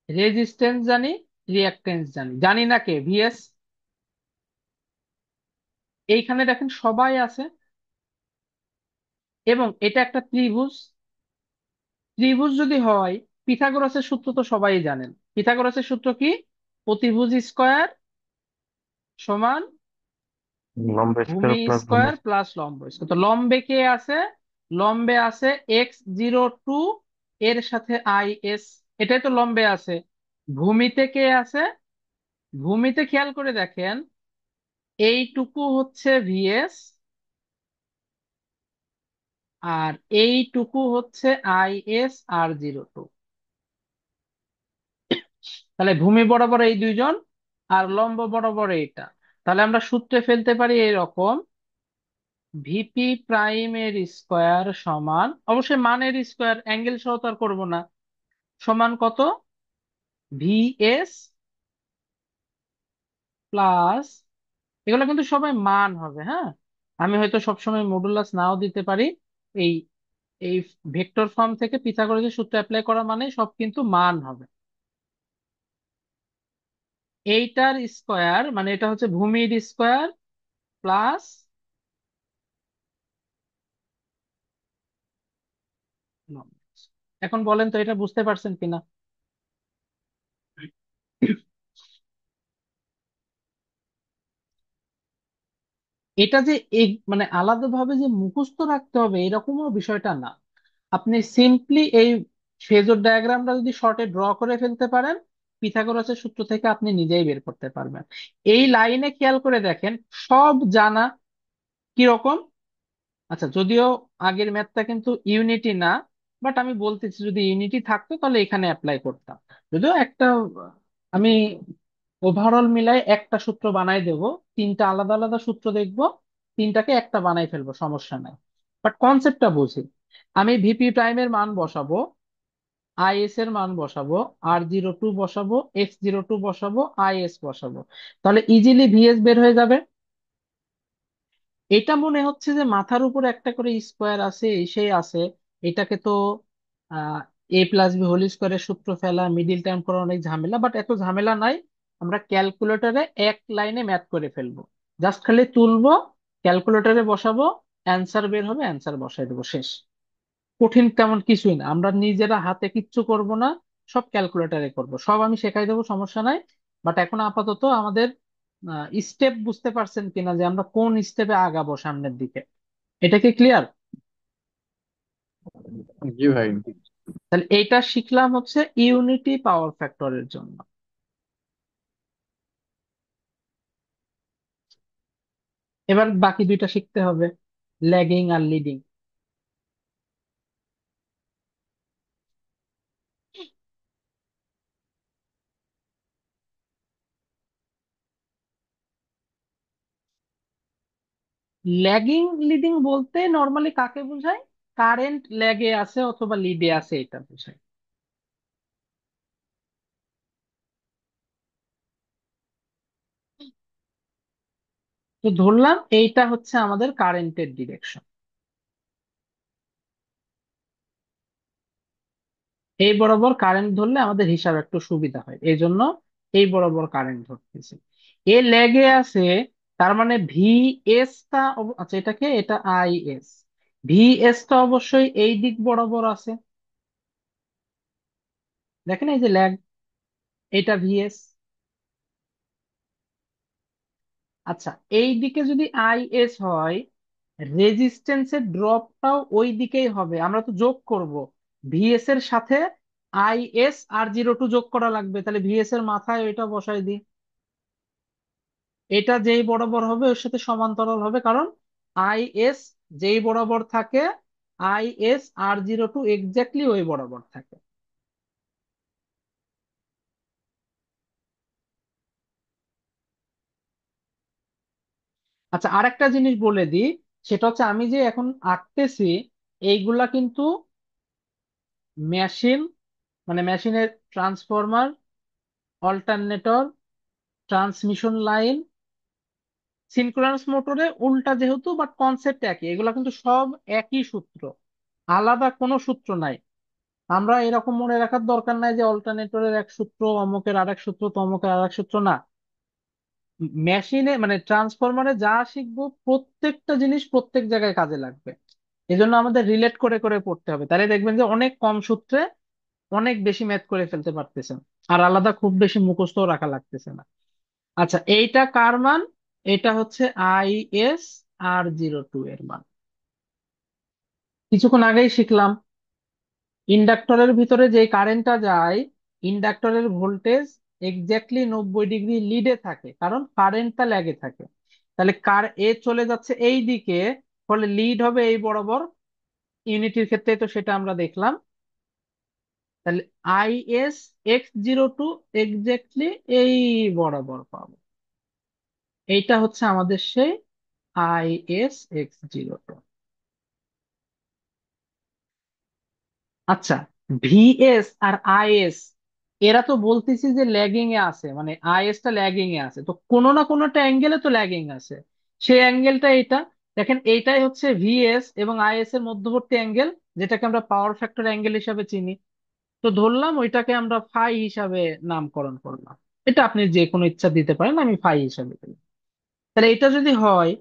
রেজিস্ট্যান্স জানি, রিঅ্যাকট্যান্স জানি। জানি না কে, ভিএস। এইখানে দেখেন সবাই আছে। এবং এটা একটা ত্রিভুজ। ত্রিভুজ যদি হয়, পিথাগোরাসের সূত্র তো সবাই জানেন। পিথাগোরাসের সূত্র কি, অতিভুজ স্কয়ার সমান লম্ব স্কয়ার ভূমি প্লাস ভূমি স্কয়ার প্লাস লম্ব স্কয়ার। তো লম্বে কে আছে, লম্বে আছে X02, এর সাথে আইএস, এটাই তো লম্বে আছে। ভূমিতে কে আছে, ভূমিতে খেয়াল করে দেখেন, এইটুকু হচ্ছে ভিএস, আর এইটুকু হচ্ছে IS R02। তাহলে ভূমি বরাবর এই দুইজন, আর লম্ব বরাবর এইটা। তাহলে আমরা সূত্রে ফেলতে পারি এরকম, ভিপি প্রাইমের স্কয়ার সমান, অবশ্যই মানের স্কয়ার, অ্যাঙ্গেল সহ তো আর করবো না, সমান কত, ভিএস প্লাস, এগুলো কিন্তু সবাই মান হবে, হ্যাঁ। আমি হয়তো সবসময় মডুলাস নাও দিতে পারি। এই এই ভেক্টর ফর্ম থেকে পিথাগোরাসের সূত্র অ্যাপ্লাই করা মানে সব কিন্তু মান হবে। এইটার স্কয়ার মানে এটা হচ্ছে ভূমির স্কয়ার প্লাস, এখন বলেন তো এটা বুঝতে পারছেন কিনা? এটা যে মানে আলাদাভাবে যে মুখস্থ রাখতে হবে এরকমও বিষয়টা না। আপনি সিম্পলি এই ফেজর ডায়াগ্রামটা যদি শর্টে ড্র করে ফেলতে পারেন, পিথাগোরাসের সূত্র থেকে আপনি নিজেই বের করতে পারবেন। এই লাইনে খেয়াল করে দেখেন, সব জানা কিরকম। আচ্ছা, যদিও আগের ম্যাথটা কিন্তু ইউনিটি না, বাট আমি বলতেছি যদি ইউনিটি থাকতো তাহলে এখানে অ্যাপ্লাই করতাম। যদিও একটা আমি ওভারঅল মিলাই একটা সূত্র বানাই দেব, তিনটা আলাদা আলাদা সূত্র দেখব, তিনটাকে একটা বানাই ফেলবো, সমস্যা নাই। বাট কনসেপ্টটা বুঝি। আমি ভিপি প্রাইমের মান বসাবো, আইএস এর মান বসাবো, R02 বসাবো, X02 বসাবো, আইএস বসাবো, তাহলে ইজিলি ভিএস বের হয়ে যাবে। এটা মনে হচ্ছে যে মাথার উপর একটা করে স্কোয়ার আছে, এই সেই আছে। এটাকে তো A+B হোল স্কোয়ারের সূত্র ফেলা, মিডিল টার্ম করা অনেক ঝামেলা, বাট এত ঝামেলা নাই। আমরা ক্যালকুলেটরে এক লাইনে ম্যাথ করে ফেলবো, জাস্ট খালি তুলবো, ক্যালকুলেটরে বসাবো, অ্যান্সার বের হবে, অ্যান্সার বসাই দেবো, শেষ। কঠিন তেমন কিছুই না, আমরা নিজেরা হাতে কিচ্ছু করব না, সব ক্যালকুলেটরে করব, সব আমি শেখাই দেবো, সমস্যা নাই। বাট এখন আপাতত আমাদের স্টেপ বুঝতে পারছেন কিনা, যে আমরা কোন স্টেপে আগাবো সামনের দিকে, এটা কি ক্লিয়ার? জি ভাই। তাহলে এইটা শিখলাম হচ্ছে ইউনিটি পাওয়ার ফ্যাক্টরের জন্য। এবার বাকি দুইটা শিখতে হবে, ল্যাগিং আর লিডিং। ল্যাগিং লিডিং বলতে নর্মালি কাকে বোঝায়? কারেন্ট ল্যাগে আছে অথবা লিডে আছে, এটা বোঝায়। তো ধরলাম এইটা হচ্ছে আমাদের কারেন্টের ডিরেকশন, এই বরাবর কারেন্ট ধরলে আমাদের হিসাব একটু সুবিধা হয়, এই জন্য এই বরাবর কারেন্ট ধরতেছি। এ লেগে আছে, তার মানে ভি এস টা আচ্ছা এটাকে, এটা আই এস, ভি এস টা অবশ্যই এই দিক বরাবর আছে। দেখেন এই যে ল্যাগ, এটা ভিএস। আচ্ছা, এই দিকে যদি আই এস হয়, রেজিস্ট্যান্সের ড্রপটাও ওই দিকেই হবে, আমরা তো যোগ করব ভিএস এর সাথে, R02 যোগ করা লাগবে, তাহলে ভিএস এর মাথায় ওইটা বসাই দিই। এটা যেই বরাবর হবে ওর সাথে সমান্তরাল হবে, কারণ আইএস যেই বরাবর থাকে, IS R02 এক্স্যাক্টলি ওই বরাবর থাকে। আচ্ছা, আরেকটা জিনিস বলে দিই, সেটা হচ্ছে আমি যে এখন আঁকতেছি, এইগুলা কিন্তু মেশিন, মানে মেশিনের transformer, alternator, transmission line, synchronous মোটরে উল্টা যেহেতু, বাট কনসেপ্ট একই, এগুলা কিন্তু সব একই সূত্র, আলাদা কোনো সূত্র নাই। আমরা এরকম মনে রাখার দরকার নাই যে অল্টারনেটরের এক সূত্র, অমুকের আরেক সূত্র, তমুকের আরেক সূত্র, না। মেশিনে মানে ট্রান্সফরমারে যা শিখবো প্রত্যেকটা জিনিস প্রত্যেক জায়গায় কাজে লাগবে, এজন্য আমাদের রিলেট করে করে পড়তে হবে, তাহলে দেখবেন যে অনেক কম সূত্রে অনেক বেশি ম্যাথ করে ফেলতে পারতেছেন, আর আলাদা খুব বেশি মুখস্থ রাখা লাগতেছে না। আচ্ছা, এইটা কার মান? এটা হচ্ছে IS R02 এর মান। কিছুক্ষণ আগেই শিখলাম, ইন্ডাক্টরের ভিতরে যে কারেন্টটা যায়, ইন্ডাক্টরের ভোল্টেজ এক্স্যাক্টলি 90 ডিগ্রি লিডে থাকে, কারণ কারেন্টটা ল্যাগে থাকে। তাহলে এ চলে যাচ্ছে এই দিকে, ফলে লিড হবে এই বরাবর, ইউনিটির ক্ষেত্রে তো সেটা আমরা দেখলাম। তাহলে IS X02 এক্স্যাক্টলি এই বরাবর পাবো, এইটা হচ্ছে আমাদের সেই IS X02। আচ্ছা, ভিএস আর আইএস, এরা তো বলতেছি যে ল্যাগিং এ আছে, মানে আইএস টা ল্যাগিং এ আছে, তো কোনো না কোনোটা অ্যাঙ্গেলে তো ল্যাগিং আছে, সেই অ্যাঙ্গেলটা এটা। দেখেন এইটাই হচ্ছে ভিএস এবং আইএস এর মধ্যবর্তী অ্যাঙ্গেল, যেটাকে আমরা পাওয়ার ফ্যাক্টর অ্যাঙ্গেল হিসাবে চিনি। তো ধরলাম ওইটাকে আমরা ফাই হিসাবে নামকরণ করলাম, এটা আপনি যে কোনো ইচ্ছা দিতে পারেন, আমি ফাই হিসাবে দিলাম। তাহলে এটা যদি হয়,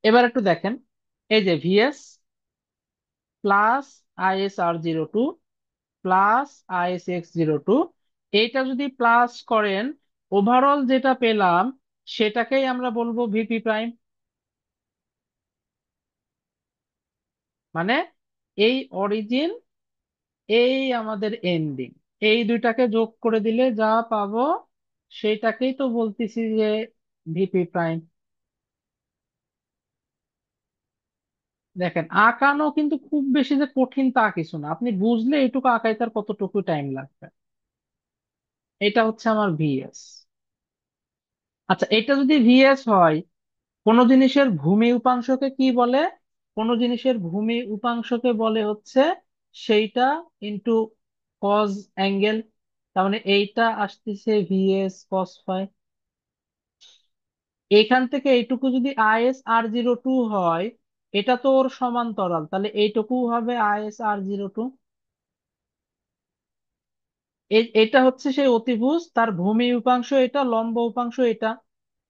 এবার একটু দেখেন, এই যে VS plus IS R02 plus IS X02, এইটা যদি প্লাস করেন, ওভারঅল যেটা পেলাম সেটাকেই আমরা বলবো ভিপি প্রাইম। মানে এই অরিজিন, এই আমাদের এন্ডিং, এই দুইটাকে যোগ করে দিলে যা পাবো সেইটাকেই তো বলতেছি যে ভিপি প্রাইম। দেখেন আঁকানো কিন্তু খুব বেশি যে কঠিন তা কিছু না, আপনি বুঝলে এইটুকু আঁকাইতে আর কতটুকু টাইম লাগবে। এটা হচ্ছে আমার ভিএস। আচ্ছা, এটা যদি ভিএস হয়, কোন জিনিসের ভূমি উপাংশকে কি বলে? কোন জিনিসের ভূমি উপাংশকে বলে হচ্ছে সেইটা ইন্টু কজ অ্যাঙ্গেল। তার মানে এইটা আসতেছে ভিএস কস ফাই। এখান থেকে এইটুকু যদি IS/R02 হয়, এটা তো ওর সমান্তরাল, তাহলে এইটুকু হবে IS/R02। এটা হচ্ছে সেই অতিভুজ, তার ভূমি উপাংশ এটা, লম্ব উপাংশ এটা।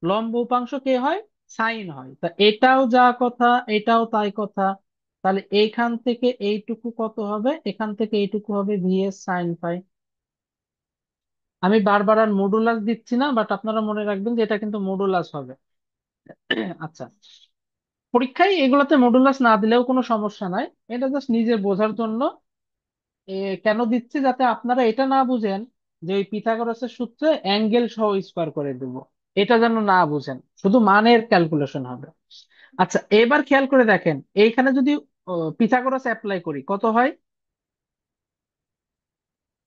লম্ব উপাংশ কে হয়? সাইন হয়। তা এটাও যা কথা এটাও তাই কথা। তাহলে এইখান থেকে এইটুকু কত হবে? এখান থেকে এইটুকু হবে ভিএস সাইন ফাই। আমি বারবার আর মডুলাস দিচ্ছি না, বাট আপনারা মনে রাখবেন যে এটা কিন্তু মডুলাস হবে। আচ্ছা, পরীক্ষায় এগুলোতে মডুলাস না দিলেও কোনো সমস্যা নাই, এটা জাস্ট নিজে বোঝার জন্য। কেন দিচ্ছি? যাতে আপনারা এটা না বুঝেন যে ওই পিথাগোরাসের সূত্রে অ্যাঙ্গেল সহ স্কোয়ার করে দেব, এটা যেন না বুঝেন, শুধু মানের ক্যালকুলেশন হবে। আচ্ছা, এবার খেয়াল করে দেখেন, এইখানে যদি পিথাগোরাস অ্যাপ্লাই করি কত হয়?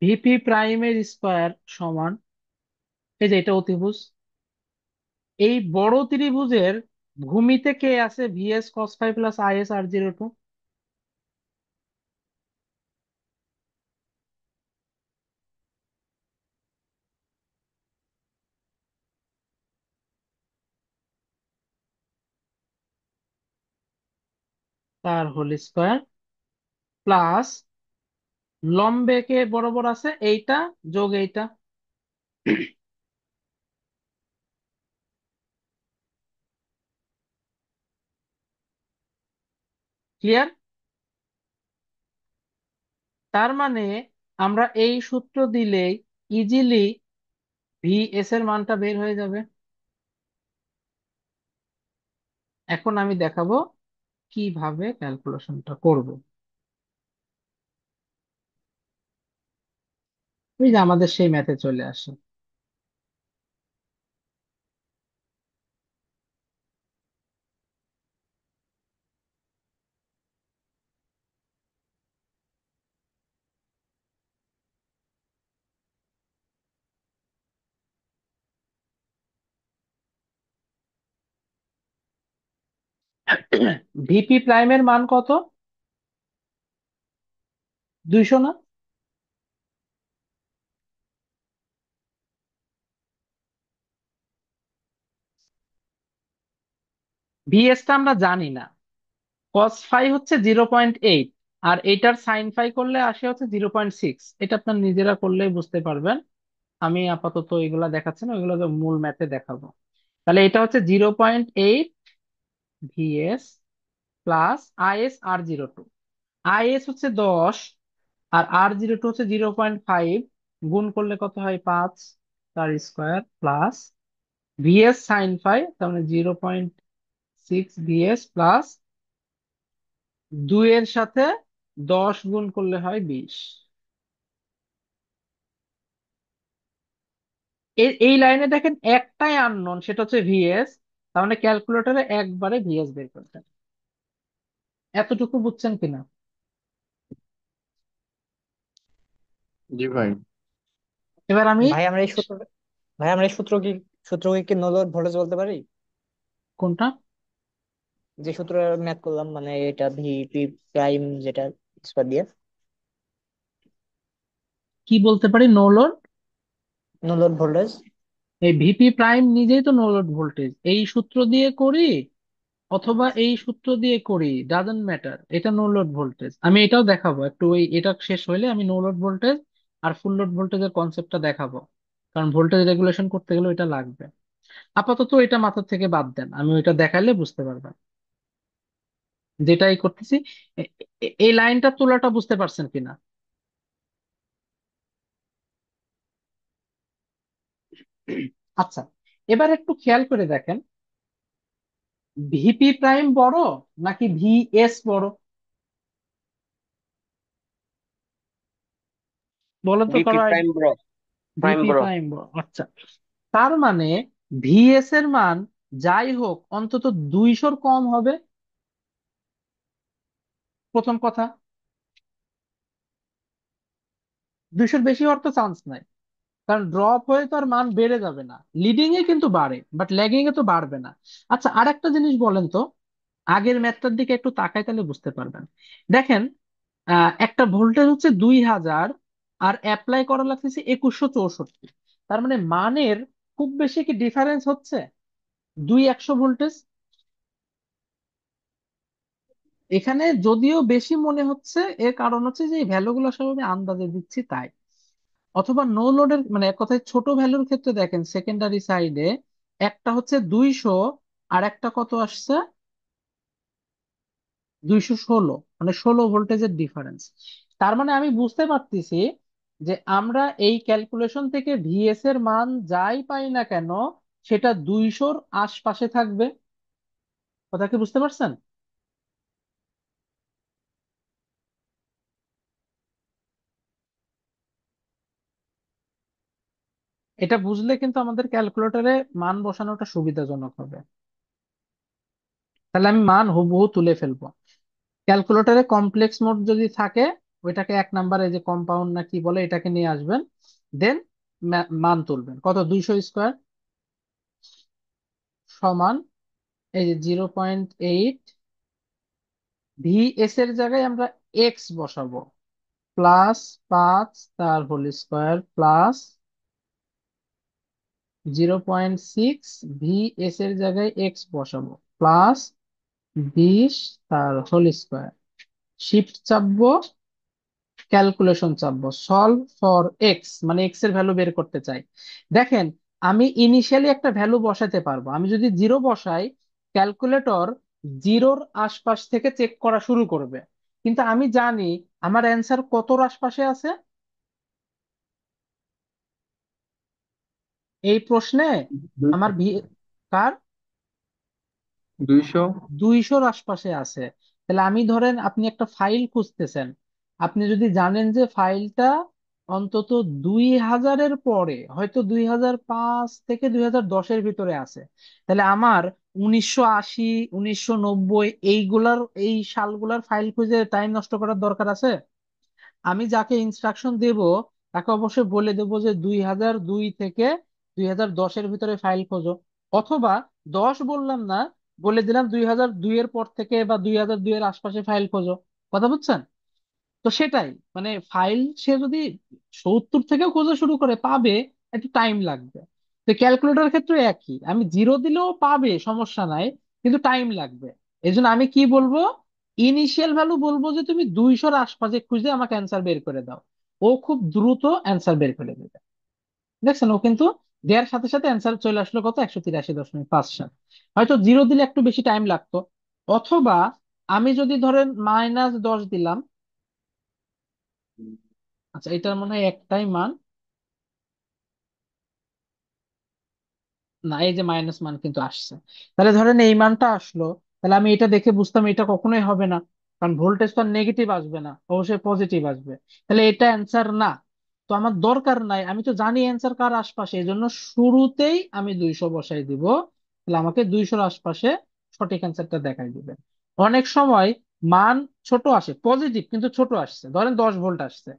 ভিপি প্রাইমের স্কোয়ার সমান, এই যে এটা অতিভুজ, এই বড় ত্রিভুজের ভূমিতে কে আছে? VS cos phi plus IS/R02। তার হোল স্কোয়ার প্লাস লম্বে কে বরাবর আছে এইটা, যোগ এইটা। ক্লিয়ার? তার মানে আমরা এই সূত্র দিলেই ইজিলি ভিএস এর মানটা বের হয়ে যাবে। এখন আমি দেখাবো কিভাবে ক্যালকুলেশনটা করব। ওই যে আমাদের সেই ম্যাথে চলে আসে। ভিপি প্রাইমের মান কত? 200 না? ভিএস টা আমরা জানি না। কস ফাই হচ্ছে 0.8, আর এটার সাইন ফাই করলে আসে হচ্ছে 0.6। এটা আপনার নিজেরা করলেই বুঝতে পারবেন, আমি আপাতত এগুলা দেখাচ্ছি না, ওইগুলো তো মূল ম্যাথে দেখাবো। তাহলে এটা হচ্ছে 0.8 ভিএস প্লাস IS/R02। আইএস হচ্ছে 10, আর R02 হচ্ছে 0.5, গুণ করলে কত হয়? 5, তার square plus VS sine phi, তার মানে 0.6 ভিএস প্লাস 2 এর সাথে 10 গুণ করলে হয় 20। এই লাইনে দেখেন একটাই আননোন, সেটা হচ্ছে ভিএস। তার মানে ক্যালকুলেটরে একবারে ভিএস বের করতেন। এতটুকু বুঝছেন কিনা? জি ভাই। এবার আমি ভাই আমরা এই সূত্র ভাই আমরা এই সূত্রকে কি নো লোড ভোল্টেজ বলতে পারি? কোনটা? যে সূত্র ম্যাথ করলাম, মানে এটা ভিপি প্রাইম যেটা স্কয়ার দিয়ে। কি বলতে পারি? No load. No load voltage. এই ভিপি প্রাইম নিজেই তো নো লোড ভোল্টেজ, এই সূত্র দিয়ে করি অথবা এই সূত্র দিয়ে করি, ডাজন্ট ম্যাটার, এটা নো লোড ভোল্টেজ। আমি এটাও দেখাবো একটু, ওই এটা শেষ হইলে আমি নো লোড ভোল্টেজ আর ফুল লোড ভোল্টেজের কনসেপ্টটা দেখাবো, কারণ ভোল্টেজ রেগুলেশন করতে গেলে এটা লাগবে। আপাতত এটা মাথা থেকে বাদ দেন, আমি ওইটা দেখাইলে বুঝতে পারবেন যেটাই করতেছি। এই লাইনটা তোলাটা বুঝতে পারছেন কিনা? আচ্ছা, এবার একটু খেয়াল করে দেখেন, ভিপি প্রাইম বড় নাকি ভিএস বড়? বলো তো, বিপি কারো prime bro. Prime VP bro. Prime. আচ্ছা, তার মানে ভিএস এর মান যাই হোক অন্তত 200-র কম হবে, প্রথম কথা। 200-র বেশি হওয়ার তো চান্স নাই, কারণ ড্রপ হয়ে তো আর মান বেড়ে যাবে না। লিডিং এ কিন্তু বাড়ে, বাট ল্যাগিং এ তো বাড়বে না। আচ্ছা, আর একটা জিনিস বলেন তো, আগের ম্যাথটার দিকে একটু তাকাই তাহলে বুঝতে পারবেন। দেখেন, একটা ভোল্টেজ হচ্ছে 2000, আর অ্যাপ্লাই করা লাগতেছে 2164। তার মানে মানের খুব বেশি কি ডিফারেন্স হচ্ছে? 100 ভোল্টেজ। এখানে যদিও বেশি মনে হচ্ছে, এর কারণ হচ্ছে যে এই ভ্যালুগুলো সব আমি আন্দাজে দিচ্ছি তাই। অথবা নো লোডের মানে এক কথায় ছোট ভ্যালুর ক্ষেত্রে দেখেন সেকেন্ডারি সাইডে একটা হচ্ছে 200, আর একটা কত আসছে 216, মানে 16 ভোল্টেজের ডিফারেন্স। তার মানে আমি বুঝতে পারতেছি যে আমরা এই ক্যালকুলেশন থেকে ভিএস এর মান যাই পাই না কেন, সেটা 200-র আশপাশে থাকবে। কথা কি বুঝতে পারছেন? এটা বুঝলে কিন্তু আমাদের ক্যালকুলেটরে মান বসানোটা সুবিধাজনক হবে। তাহলে আমি মান হুবহু তুলে ফেলবো। ক্যালকুলেটরে কমপ্লেক্স মোড যদি থাকে, ওইটাকে 1 নাম্বারে যে কম্পাউন্ড না কি বলে এটাকে নিয়ে আসবেন, দেন মান তুলবেন। কত? 200 স্কোয়ার সমান এই যে 0.8, ভিএস এর জায়গায় আমরা এক্স বসাবো, প্লাস 5 তার হোল স্কোয়ার প্লাস 0.6, ভিএস এর জায়গায় এক্স বসাবো প্লাস 20 তার হোল স্কোয়ার। শিফট চাপবো, ক্যালকুলেশন চাপবো, সলভ ফর এক্স, মানে এক্স এর ভ্যালু বের করতে চাই। দেখেন, আমি ইনিশিয়ালি একটা ভ্যালু বসাতে পারবো। আমি যদি 0 বসাই, ক্যালকুলেটর 0-র আশপাশ থেকে চেক করা শুরু করবে। কিন্তু আমি জানি আমার অ্যান্সার কতর আশপাশে আছে এই প্রশ্নে। আমার 200। কার 200। 200-র আশপাশে আছে। তাহলে আমি ধরেন আপনি একটা ফাইল খুঁজতেছেন, আপনি যদি জানেন যে ফাইলটা অন্তত 2000-এর পরে, হয়তো 2005 থেকে 2010-এর ভিতরে আছে, তাহলে আমার 1980, 1990 এইগুলার, এই সালগুলার ফাইল খুঁজে টাইম নষ্ট করার দরকার আছে? আমি যাকে ইনস্ট্রাকশন দেব তাকে অবশ্যই বলে দেবো যে 2002 থেকে 2010-এর ভিতরে ফাইল খোঁজো। অথবা 10 বললাম না, বলে দিলাম 2002-এর পর থেকে বা 2002-এর আশপাশে ফাইল খোঁজো। কথা বুঝছেন? তো সেটাই, মানে ফাইল সে যদি 70 থেকেও খোঁজা শুরু করে পাবে, একটু টাইম লাগবে। তো ক্যালকুলেটর ক্ষেত্রে একই, আমি 0 দিলেও পাবে, সমস্যা নাই, কিন্তু টাইম লাগবে। এই জন্য আমি কি বলবো, ইনিশিয়াল ভ্যালু বলবো যে তুমি 200-র আশপাশে খুঁজে আমাকে অ্যান্সার বের করে দাও। ও খুব দ্রুত অ্যান্সার বের করে দেবে। দেখছেন, ও কিন্তু দেওয়ার সাথে সাথে অ্যান্সার চলে আসলো কত, 183.57। হয়তো 0 দিলে একটু বেশি টাইম লাগতো। অথবা আমি যদি ধরেন -10 দিলাম, আচ্ছা এটার মনে হয় একটাই মান, না এই যে মাইনাস মান কিন্তু আসছে। তাহলে ধরেন এই মানটা আসলো, তাহলে আমি এটা দেখে বুঝতাম এটা কখনোই হবে না, কারণ ভোল্টেজ তো নেগেটিভ আসবে না, অবশ্যই পজিটিভ আসবে। তাহলে এটা অ্যান্সার না। তো আমার দরকার নাই, আমি তো জানি অ্যান্সার কার আশপাশে, এই জন্য শুরুতেই আমি 200 বসাই দিব। তাহলে আমাকে 200-র আশপাশে সঠিক অ্যান্সারটা দেখাই দিবে। অনেক সময় মান ছোট আসে, পজিটিভ কিন্তু ছোট আসছে, ধরেন 10 ভোল্ট আসছে।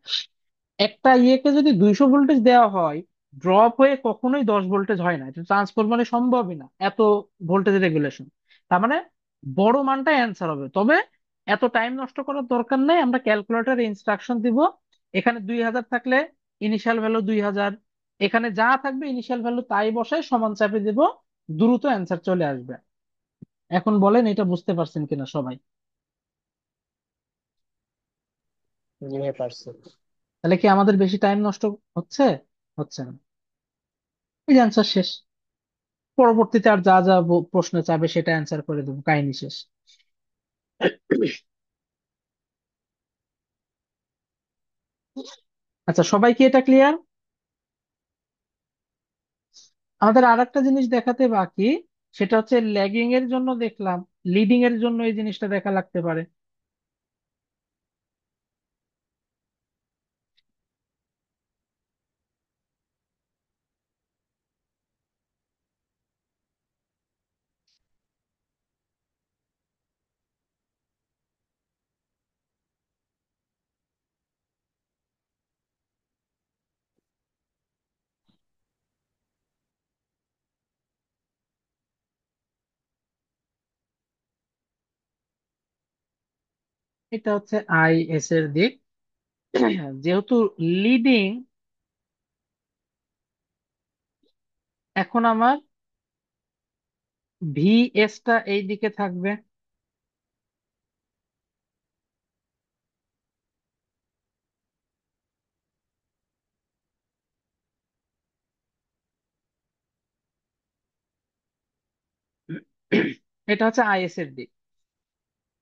একটা ইয়েকে যদি 200 ভোল্টেজ দেওয়া হয়, ড্রপ হয়ে কখনোই 10 ভোল্টেজ হয় না, এটা ট্রান্সফরমারে সম্ভবই না, এত ভোল্টেজ রেগুলেশন। তার মানে বড় মানটাই অ্যান্সার হবে। তবে এত টাইম নষ্ট করার দরকার নেই, আমরা ক্যালকুলেটরে ইনস্ট্রাকশন দিব, এখানে 2000 থাকলে ইনিশিয়াল ভ্যালু 2000, এখানে যা থাকবে ইনিশিয়াল ভ্যালু তাই বসায় সমান চাপে দিব, দ্রুত অ্যান্সার চলে আসবে। এখন বলেন এটা বুঝতে পারছেন কিনা সবাই? জি ভাই, পারছি। তাহলে কি আমাদের বেশি টাইম নষ্ট হচ্ছে? হচ্ছে না। এই অ্যান্সার শেষ। পরবর্তীতে আর যা যা প্রশ্ন চাবে সেটা অ্যান্সার করে দেবো, কাহিনী শেষ। আচ্ছা, সবাই কি এটা ক্লিয়ার? আমাদের আর একটা জিনিস দেখাতে বাকি, সেটা হচ্ছে ল্যাগিং এর জন্য দেখলাম, লিডিং এর জন্য এই জিনিসটা দেখা লাগতে পারে। এটা হচ্ছে আই এস এর দিক। যেহেতু লিডিং, এখন আমার ভি এস টা এই দিকে থাকবে। এটা হচ্ছে আই এস এর দিক।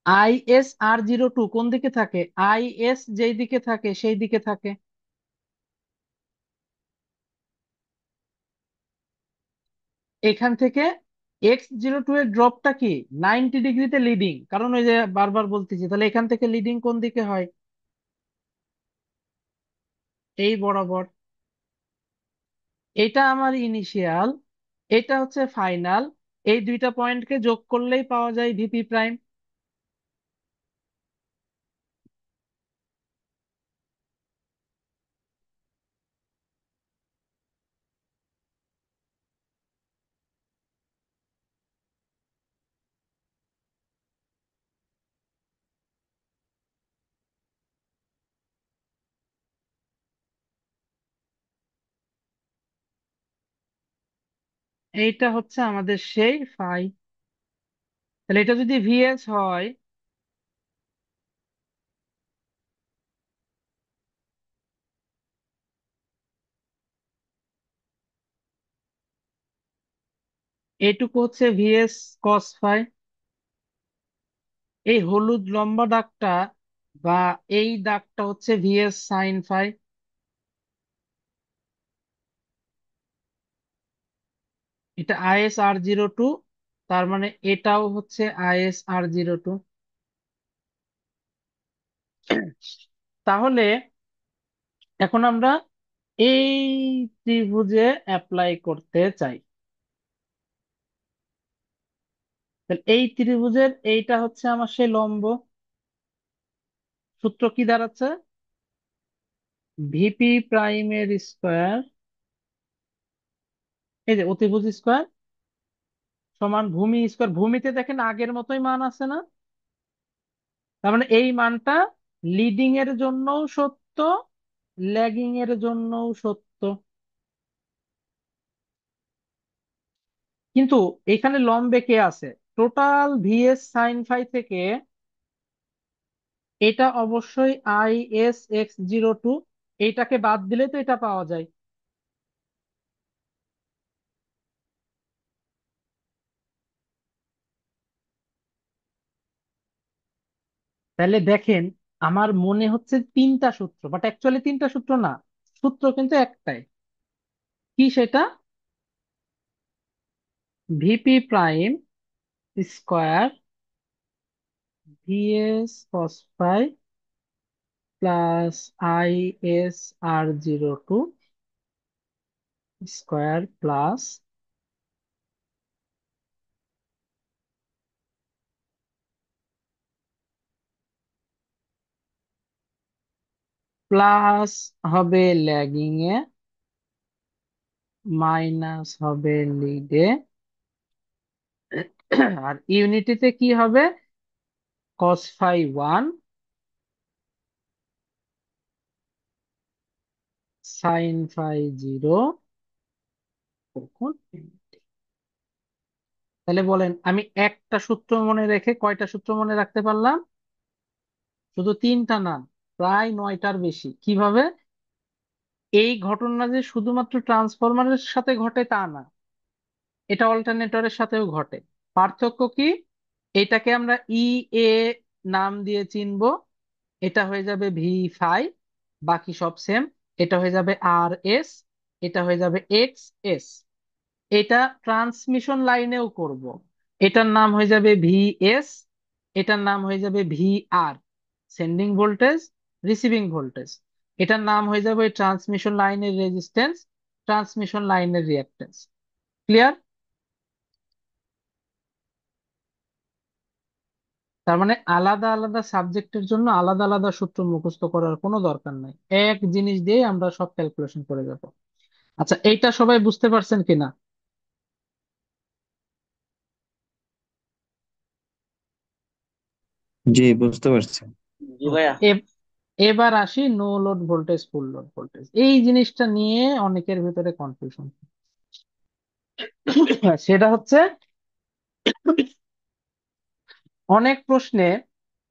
আই এস আর 02 কোন দিকে থাকে? আই এস যেই দিকে থাকে সেই দিকে থাকে। এখান থেকে X02 এর ড্রপটা কি 90 ডিগ্রিতে লিডিং, কারণ ওই যে বারবার বলতেছি, তাহলে এখান থেকে লিডিং কোন দিকে হয়? এই বরাবর। এটা আমার ইনিশিয়াল, এটা হচ্ছে ফাইনাল। এই দুইটা পয়েন্টকে যোগ করলেই পাওয়া যায় ভিপি প্রাইম। এইটা হচ্ছে আমাদের সেই ফাই। তাহলে এটা যদি ভিএস হয়, এইটুকু হচ্ছে ভিএস কস ফাই। এই হলুদ লম্বা দাগটা বা এই দাগটা হচ্ছে ভিএস সাইন ফাই। এটা IS-R02, তার মানে এটাও হচ্ছে IS-R02। তাহলে এখন আমরা এই ত্রিভুজে অ্যাপ্লাই করতে চাই। তাহলে এই ত্রিভুজের এইটা হচ্ছে আমার সেই লম্ব। সূত্র কি দাঁড়াচ্ছে? ভিপি প্রাইমের স্কোয়ার, এই যে অতিভুজ স্কোয়ার, সমান ভূমি স্কোয়ার। ভূমিতে দেখেন আগের মতোই মান আছে না? তার মানে এই মানটা লিডিং এর জন্যও সত্য, ল্যাগিং এর জন্যও সত্য। কিন্তু এখানে লম্বে কে আছে? টোটাল ভিএস সাইন ফাই থেকে এটা অবশ্যই IS-X02, এইটাকে বাদ দিলে তো এটা পাওয়া যায়। তাহলে দেখেন, আমার মনে হচ্ছে তিনটা সূত্র, বাট অ্যাকচুয়ালি তিনটা সূত্র না, সূত্র কিন্তু একটাই। কি সেটা? VP prime square VS cos phi plus IS-R02 square plus plus হবে ল্যাগিং এ, মাইনাস হবে লিডে, আর ইউনিটিতে কি হবে? Cos phi 1 sine phi 0। তাহলে বলেন, আমি একটা সূত্র মনে রেখে কয়টা সূত্র মনে রাখতে পারলাম? শুধু তিনটা না, প্রায় 9টার বেশি। কিভাবে? এই ঘটনা যে শুধুমাত্র ট্রান্সফরমারের সাথে ঘটে তা না, এটা অল্টারনেটরের সাথেও ঘটে। পার্থক্য কি? এটাকে আমরা এ নাম দিয়ে চিনবো, এটা হয়ে যাবে ভি ফাই, বাকি সব সেম। এটা হয়ে যাবে RS, এটা হয়ে যাবে XS। এটা ট্রান্সমিশন লাইনেও করব, এটার নাম হয়ে যাবে ভিএস, এটার নাম হয়ে যাবে VR, sending voltage, receiving voltage. এটার নাম হয়ে যাবে ট্রান্সমিশন লাইনের রেজিস্ট্যান্স, ট্রান্সমিশন লাইনের রিঅ্যাক্ট্যান্স। ক্লিয়ার? তার মানে আলাদা আলাদা সাবজেক্টের জন্য আলাদা আলাদা সূত্র মুখস্থ করার কোনো দরকার নাই, এক জিনিস দিয়ে আমরা সব ক্যালকুলেশন করে যাব। আচ্ছা, এইটা সবাই বুঝতে পারছেন কিনা? জি, বুঝতে পারছি। জি ওকে, ভাইয়া। এবার আসি no load voltage full load voltage, এই জিনিসটা নিয়ে অনেকের ভিতরে কনফিউশন। সেটা হচ্ছে অনেক প্রশ্নে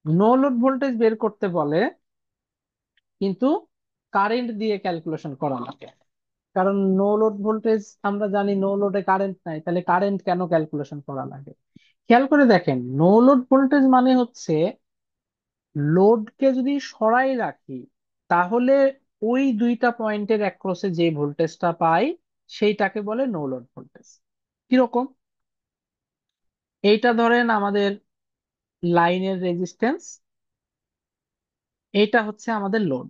নো লোড ভোল্টেজ বের করতে বলে, কিন্তু কারেন্ট দিয়ে ক্যালকুলেশন করা লাগে। কারণ নো লোড ভোল্টেজ আমরা জানি নো লোডে কারেন্ট নাই, তাহলে কারেন্ট কেন ক্যালকুলেশন করা লাগে? খেয়াল করে দেখেন, নো লোড ভোল্টেজ মানে হচ্ছে লোডকে যদি সরাই রাখি, তাহলে ওই দুইটা পয়েন্টের অ্যাক্রসে যে ভোল্টেজটা পাই সেইটাকে বলে নো লোড ভোল্টেজ। কিরকম? এইটা ধরেন আমাদের লাইনের রেজিস্ট্যান্স, এইটা হচ্ছে আমাদের লোড।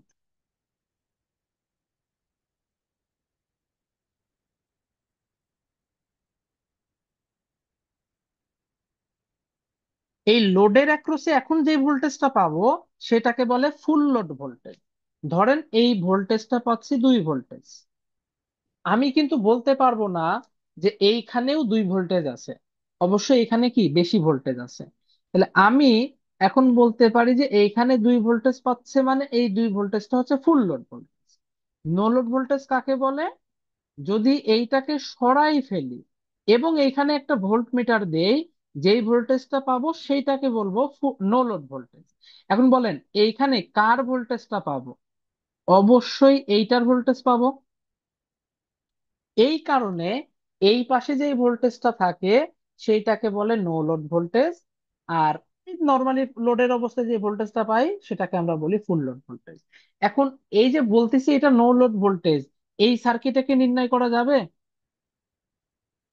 এই লোডের অ্যাক্রসে এখন যে ভোল্টেজটা পাবো সেটাকে বলে ফুল লোড ভোল্টেজ। ধরেন এই ভোল্টেজটা পাচ্ছি 2 ভোল্টেজ, আমি কিন্তু বলতে পারবো না যে এইখানেও 2 ভোল্টেজ আছে, অবশ্যই এখানে কি বেশি ভোল্টেজ আছে। তাহলে আমি এখন বলতে পারি যে এইখানে 2 ভোল্টেজ পাচ্ছে, মানে এই 2 ভোল্টেজটা হচ্ছে full load voltage. No load voltage কাকে বলে? যদি এইটাকে সরাই ফেলি এবং এইখানে একটা ভোল্ট মিটার দেই, যেই ভোল্টেজটা পাবো সেইটাকে বলবো নো লোড ভোল্টেজ। এখন বলেন এইখানে কার ভোল্টেজটা পাবো? অবশ্যই এইটার ভোল্টেজ পাবো। এই কারণে এই পাশে যে ভোল্টেজটা থাকে সেইটাকে বলে নো লোড ভোল্টেজ, আর নর্মালি লোডের অবস্থায় যে ভোল্টেজটা পাই সেটাকে আমরা বলি ফুল লোড ভোল্টেজ। এখন এই যে বলতেছি এটা নো লোড ভোল্টেজ, এই সার্কিটে কি নির্ণয় করা যাবে?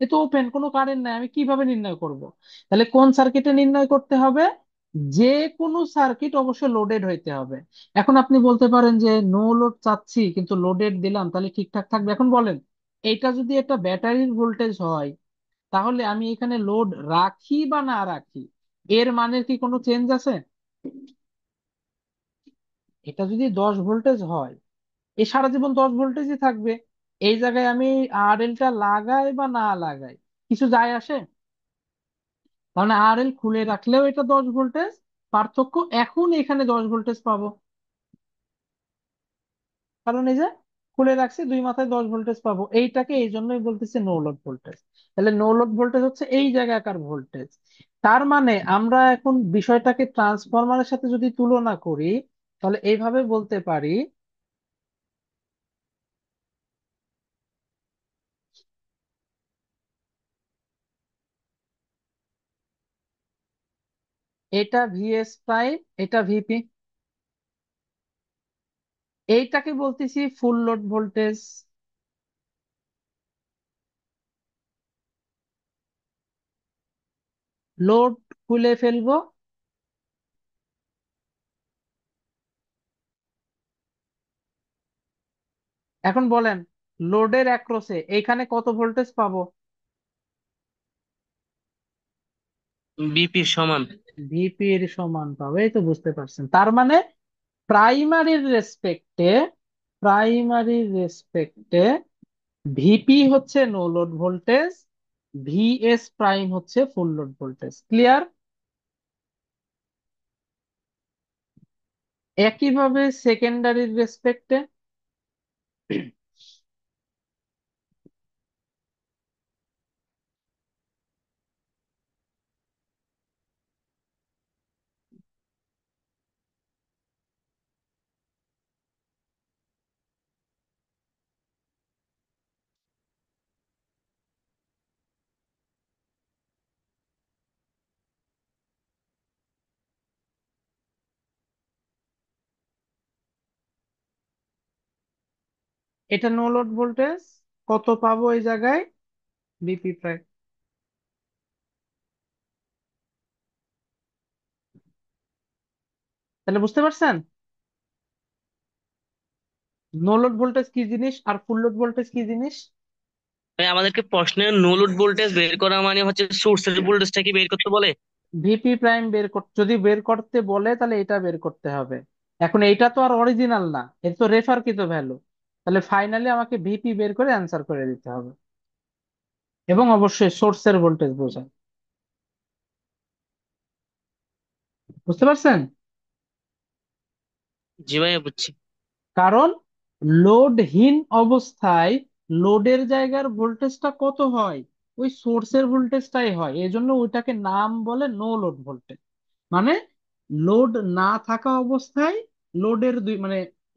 এ তো ওপেন, কোনো কারেন্ট নাই, আমি কিভাবে নির্ণয় করব? তাহলে কোন সার্কিটে নির্ণয় করতে হবে? যে কোনো সার্কিট অবশ্য লোডেড হইতে হবে। এখন আপনি বলতে পারেন যে নো লোড চাচ্ছি কিন্তু লোডেড দিলাম, তাহলে ঠিকঠাক থাকবে? এখন বলেন এটা যদি একটা ব্যাটারির ভোল্টেজ হয়, তাহলে আমি এখানে লোড রাখি বা না রাখি, এর মানের কি কোনো চেঞ্জ আছে? এটা যদি 10 ভোল্টেজ হয়, এ সারা জীবন 10 ভোল্টেজই থাকবে। এই জায়গায় আমি আরএল টা লাগাই বা না লাগাই, কিছু যায় আসে? কারণ আরএল খুলে রাখলেও এটা 10 ভোল্টেজ, পার্থক্য এখন এখানে 10 ভোল্টেজ পাবো, কারণ এই যে খুলে রাখছি, দুই মাথায় 10 ভোল্টেজ পাবো। এইটাকে এই জন্যই বলতেছে নো লোড ভোল্টেজ। তাহলে নো লোড ভোল্টেজ হচ্ছে এই জায়গাকার ভোল্টেজ। তার মানে আমরা এখন বিষয়টাকে ট্রান্সফরমারের সাথে যদি তুলনা করি, তাহলে এইভাবে বলতে পারি এটা ভিএস প্রাইম, এটা ভিপি, এইটাকে বলতেছি ফুল লোড ভোল্টেজ। লোড খুলে ফেলবো, এখন বলেন লোডের অ্যাক্রসে এইখানে কত ভোল্টেজ পাবো? বিপি সমান। ভিপি এর সমান পাবো, এই তো বুঝতে পারছেন। তার মানে প্রাইমারির রেসপেক্টে, প্রাইমারির রেসপেক্টে ভিপি হচ্ছে no load voltage, VS prime হচ্ছে ফুল লোড ভোল্টেজ। ক্লিয়ার? একইভাবে সেকেন্ডারির রেসপেক্টে এটা নো লোড ভোল্টেজ, কত পাবো এই জায়গায়? VP prime. তাহলে বুঝতে পারছেন নো লোড ভোল্টেজ কি জিনিস আর ফুল লোড ভোল্টেজ কি জিনিস? ভাই আমাদেরকে প্রশ্নে নো লোড ভোল্টেজ বের করা মানে হচ্ছে সোর্সের ভোল্টেজটা কি বের করতে বলে? ভিপি প্রাইম বের করতে, যদি বের করতে বলে তাহলে এটা বের করতে হবে। এখন এইটা তো আর অরিজিনাল না, এটা তো রেফারকৃত ভ্যালু। তাহলে ফাইনালি আমাকে ভিপি বের করে অ্যান্সার করে দিতে হবে, এবং অবশ্যই সোর্সের ভোল্টেজ বোঝায়। বুঝতে পারছেন? জি ভাইয়া বুঝছি। কারণ লোডহীন অবস্থায় লোডের জায়গার ভোল্টেজটা কত হয়, ওই সোর্সের ভোল্টেজটাই হয়, এই জন্য ওইটাকে নাম বলে নো লোড ভোল্টেজ। মানে লোড না থাকা অবস্থায়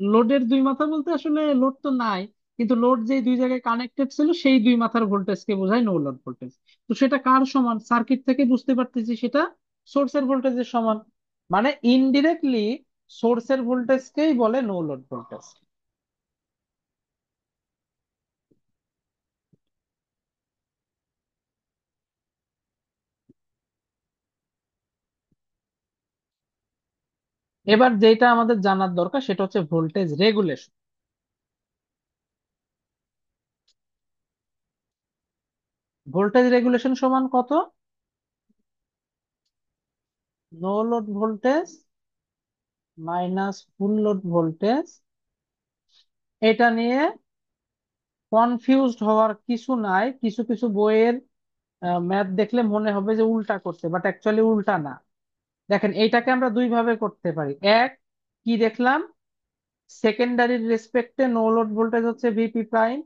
লোডের দুই মাথা বলতে আসলে লোড তো নাই, কিন্তু লোড যে দুই জায়গায় কানেক্টেড ছিল সেই দুই মাথার ভোল্টেজকে বোঝায় নো লোড ভোল্টেজ। তো সেটা কার সমান, সার্কিট থেকে বুঝতে পারতেছি সেটা সোর্সের ভোল্টেজের সমান। মানে ইনডিরেক্টলি সোর্সের ভোল্টেজকেই বলে নো লোড ভোল্টেজ। এবার যেটা আমাদের জানার দরকার সেটা হচ্ছে ভোল্টেজ রেগুলেশন। ভোল্টেজ রেগুলেশন সমান কত? No load voltage minus full load voltage. এটা নিয়ে কনফিউজড হওয়ার কিছু নাই। কিছু কিছু বইয়ের ম্যাথ দেখলে মনে হবে যে উল্টা করছে, বাট অ্যাকচুয়ালি উল্টা না। দেখেন এইটাকে আমরা দুই ভাবে করতে পারি। এক, কি দেখলাম, সেকেন্ডারির রেসপেক্টে নো লোড ভোল্টেজ হচ্ছে VP prime,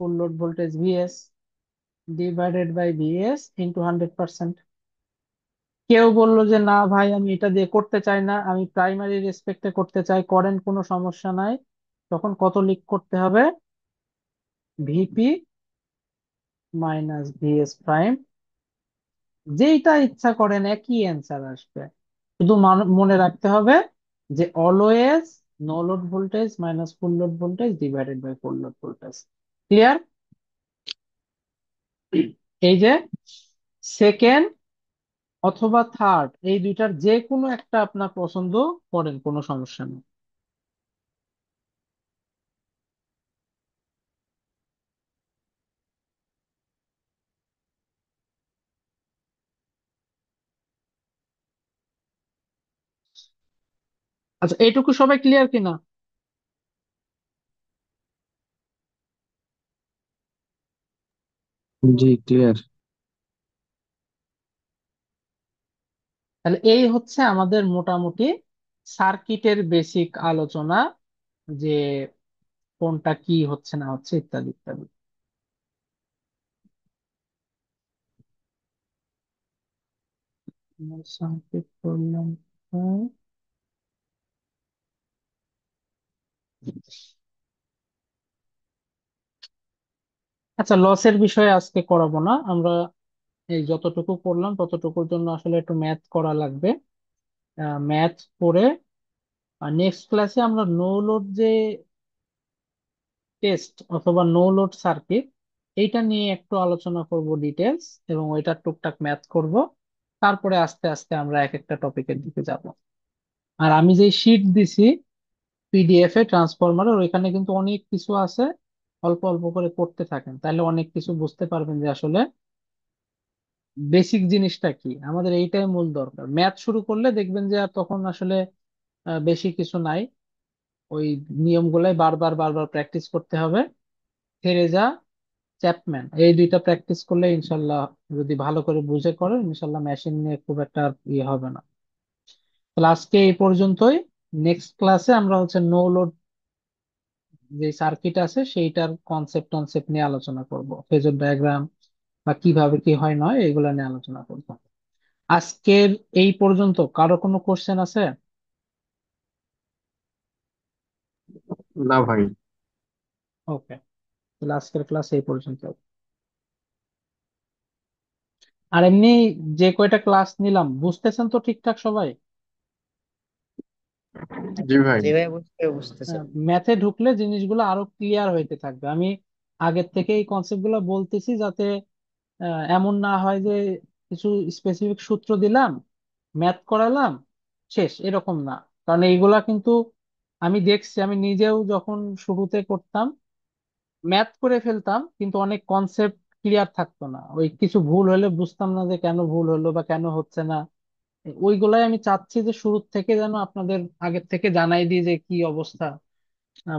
full load voltage VS divided by VS into 100%। কেউ বললো যে না ভাই আমি এটা দিয়ে করতে চাই না, আমি প্রাইমারি রেসপেক্টে করতে চাই, করেন কোনো সমস্যা নাই। তখন কত লিখ করতে হবে? VP minus VS prime. যেইটা ইচ্ছা করেন একই অ্যান্সার আসবে। শুধু মনে রাখতে হবে যে always no load voltage minus full load voltage divided by full load voltage. Clear? এই যে সেকেন্ড অথবা থার্ড এই দুইটার যে কোনো একটা আপনার পছন্দ করেন, কোনো সমস্যা নেই। আচ্ছা, এইটুকু সবাই ক্লিয়ার কিনা? জি ক্লিয়ার। তাহলে এই হচ্ছে আমাদের মোটামুটি সার্কিটের বেসিক আলোচনা, যে কোনটা কি হচ্ছে না হচ্ছে ইত্যাদি ইত্যাদি। সার্কিট করলাম। আচ্ছা, লসের বিষয়ে আজকে করাবো না আমরা। এই যতটুকু করলাম ততটুকুর জন্য আসলে একটু ম্যাথ করা লাগবে। ম্যাথ করে নেক্সট ক্লাসে আমরা নো লোড যে টেস্ট অথবা নো লোড সার্কিট এইটা নিয়ে একটু আলোচনা করব ডিটেলস, এবং ওইটার টুকটাক ম্যাথ করব। তারপরে আস্তে আস্তে আমরা এক একটা টপিকের দিকে যাব। আর আমি যে শিট দিছি পিডিএফ এ ট্রান্সফরমারের, ওইখানে কিন্তু অনেক কিছু আছে। অল্প অল্প করে করতে থাকেন, তাহলে অনেক কিছু বুঝতে পারবেন যে আসলে বেসিক জিনিসটা কি। আমাদের এইটাই মূল দরকার। ম্যাথ শুরু করলে দেখবেন যে আর তখন আসলে বেশি কিছু নাই। ওই নিয়মগুলাই বারবার বারবার প্র্যাকটিস করতে হবে। থেরেজা, চ্যাপম্যান এই দুইটা প্র্যাকটিস করলে ইনশাল্লাহ, যদি ভালো করে বুঝে করেন ইনশাল্লাহ মেশিন নিয়ে খুব একটা আর ইয়ে হবে না। তাহলে আজকে এই পর্যন্তই। নেক্সট ক্লাসে আমরা হচ্ছে নো লোড যে সার্কিট আছে সেইটার কনসেপ্ট টনসেপ্ট নিয়ে আলোচনা করব, ফেজর ডায়াগ্রাম বা কিভাবে কি হয় নয় এগুলা নিয়ে আলোচনা করব। আজকের এই পর্যন্ত কারো কোনো কোশ্চেন আছে? না ভাই। ওকে, তাহলে আজকের ক্লাস এই পর্যন্ত। আর এমনি যে কয়টা ক্লাস নিলাম বুঝতেছেন তো ঠিকঠাক সবাই? জি ভাই। জি ভাই, বুঝতেছে। ম্যাথে ঢুকলে জিনিসগুলো আরো ক্লিয়ার হইতে থাকবে। আমি আগের থেকে এই কনসেপ্ট গুলো বলতেছি যাতে এমন না হয় যে কিছু স্পেসিফিক সূত্র দিলাম, ম্যাথ করালাম, শেষ, এরকম না। কারণ এইগুলা কিন্তু আমি দেখছি, আমি নিজেও যখন শুরুতে করতাম ম্যাথ করে ফেলতাম কিন্তু অনেক কনসেপ্ট ক্লিয়ার থাকতো না। ওই কিছু ভুল হলে বুঝতাম না যে কেন ভুল হলো বা কেন হচ্ছে না। ওইগুলাই আমি চাচ্ছি যে শুরু থেকে যেন আপনাদের আগের থেকে জানাই দিই যে কি অবস্থা,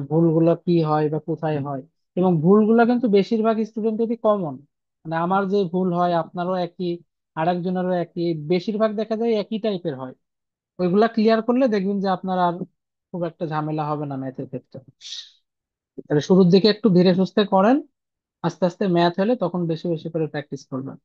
ভুলগুলো কি হয় বা কোথায় হয়। এবং ভুলগুলো কিন্তু বেশিরভাগ স্টুডেন্টেরই কমন। মানে আমার যে ভুল হয় আপনারও একই, আরেকজনেরও একই, বেশিরভাগ দেখা যায় একই টাইপের হয়। ওইগুলা ক্লিয়ার করলে দেখবেন যে আপনার আর খুব একটা ঝামেলা হবে না ম্যাথের ক্ষেত্রে। তাহলে শুরুর দিকে একটু ধীরে সুস্থে করেন, আস্তে আস্তে ম্যাথ হলে তখন বেশি বেশি করে প্র্যাকটিস করবেন।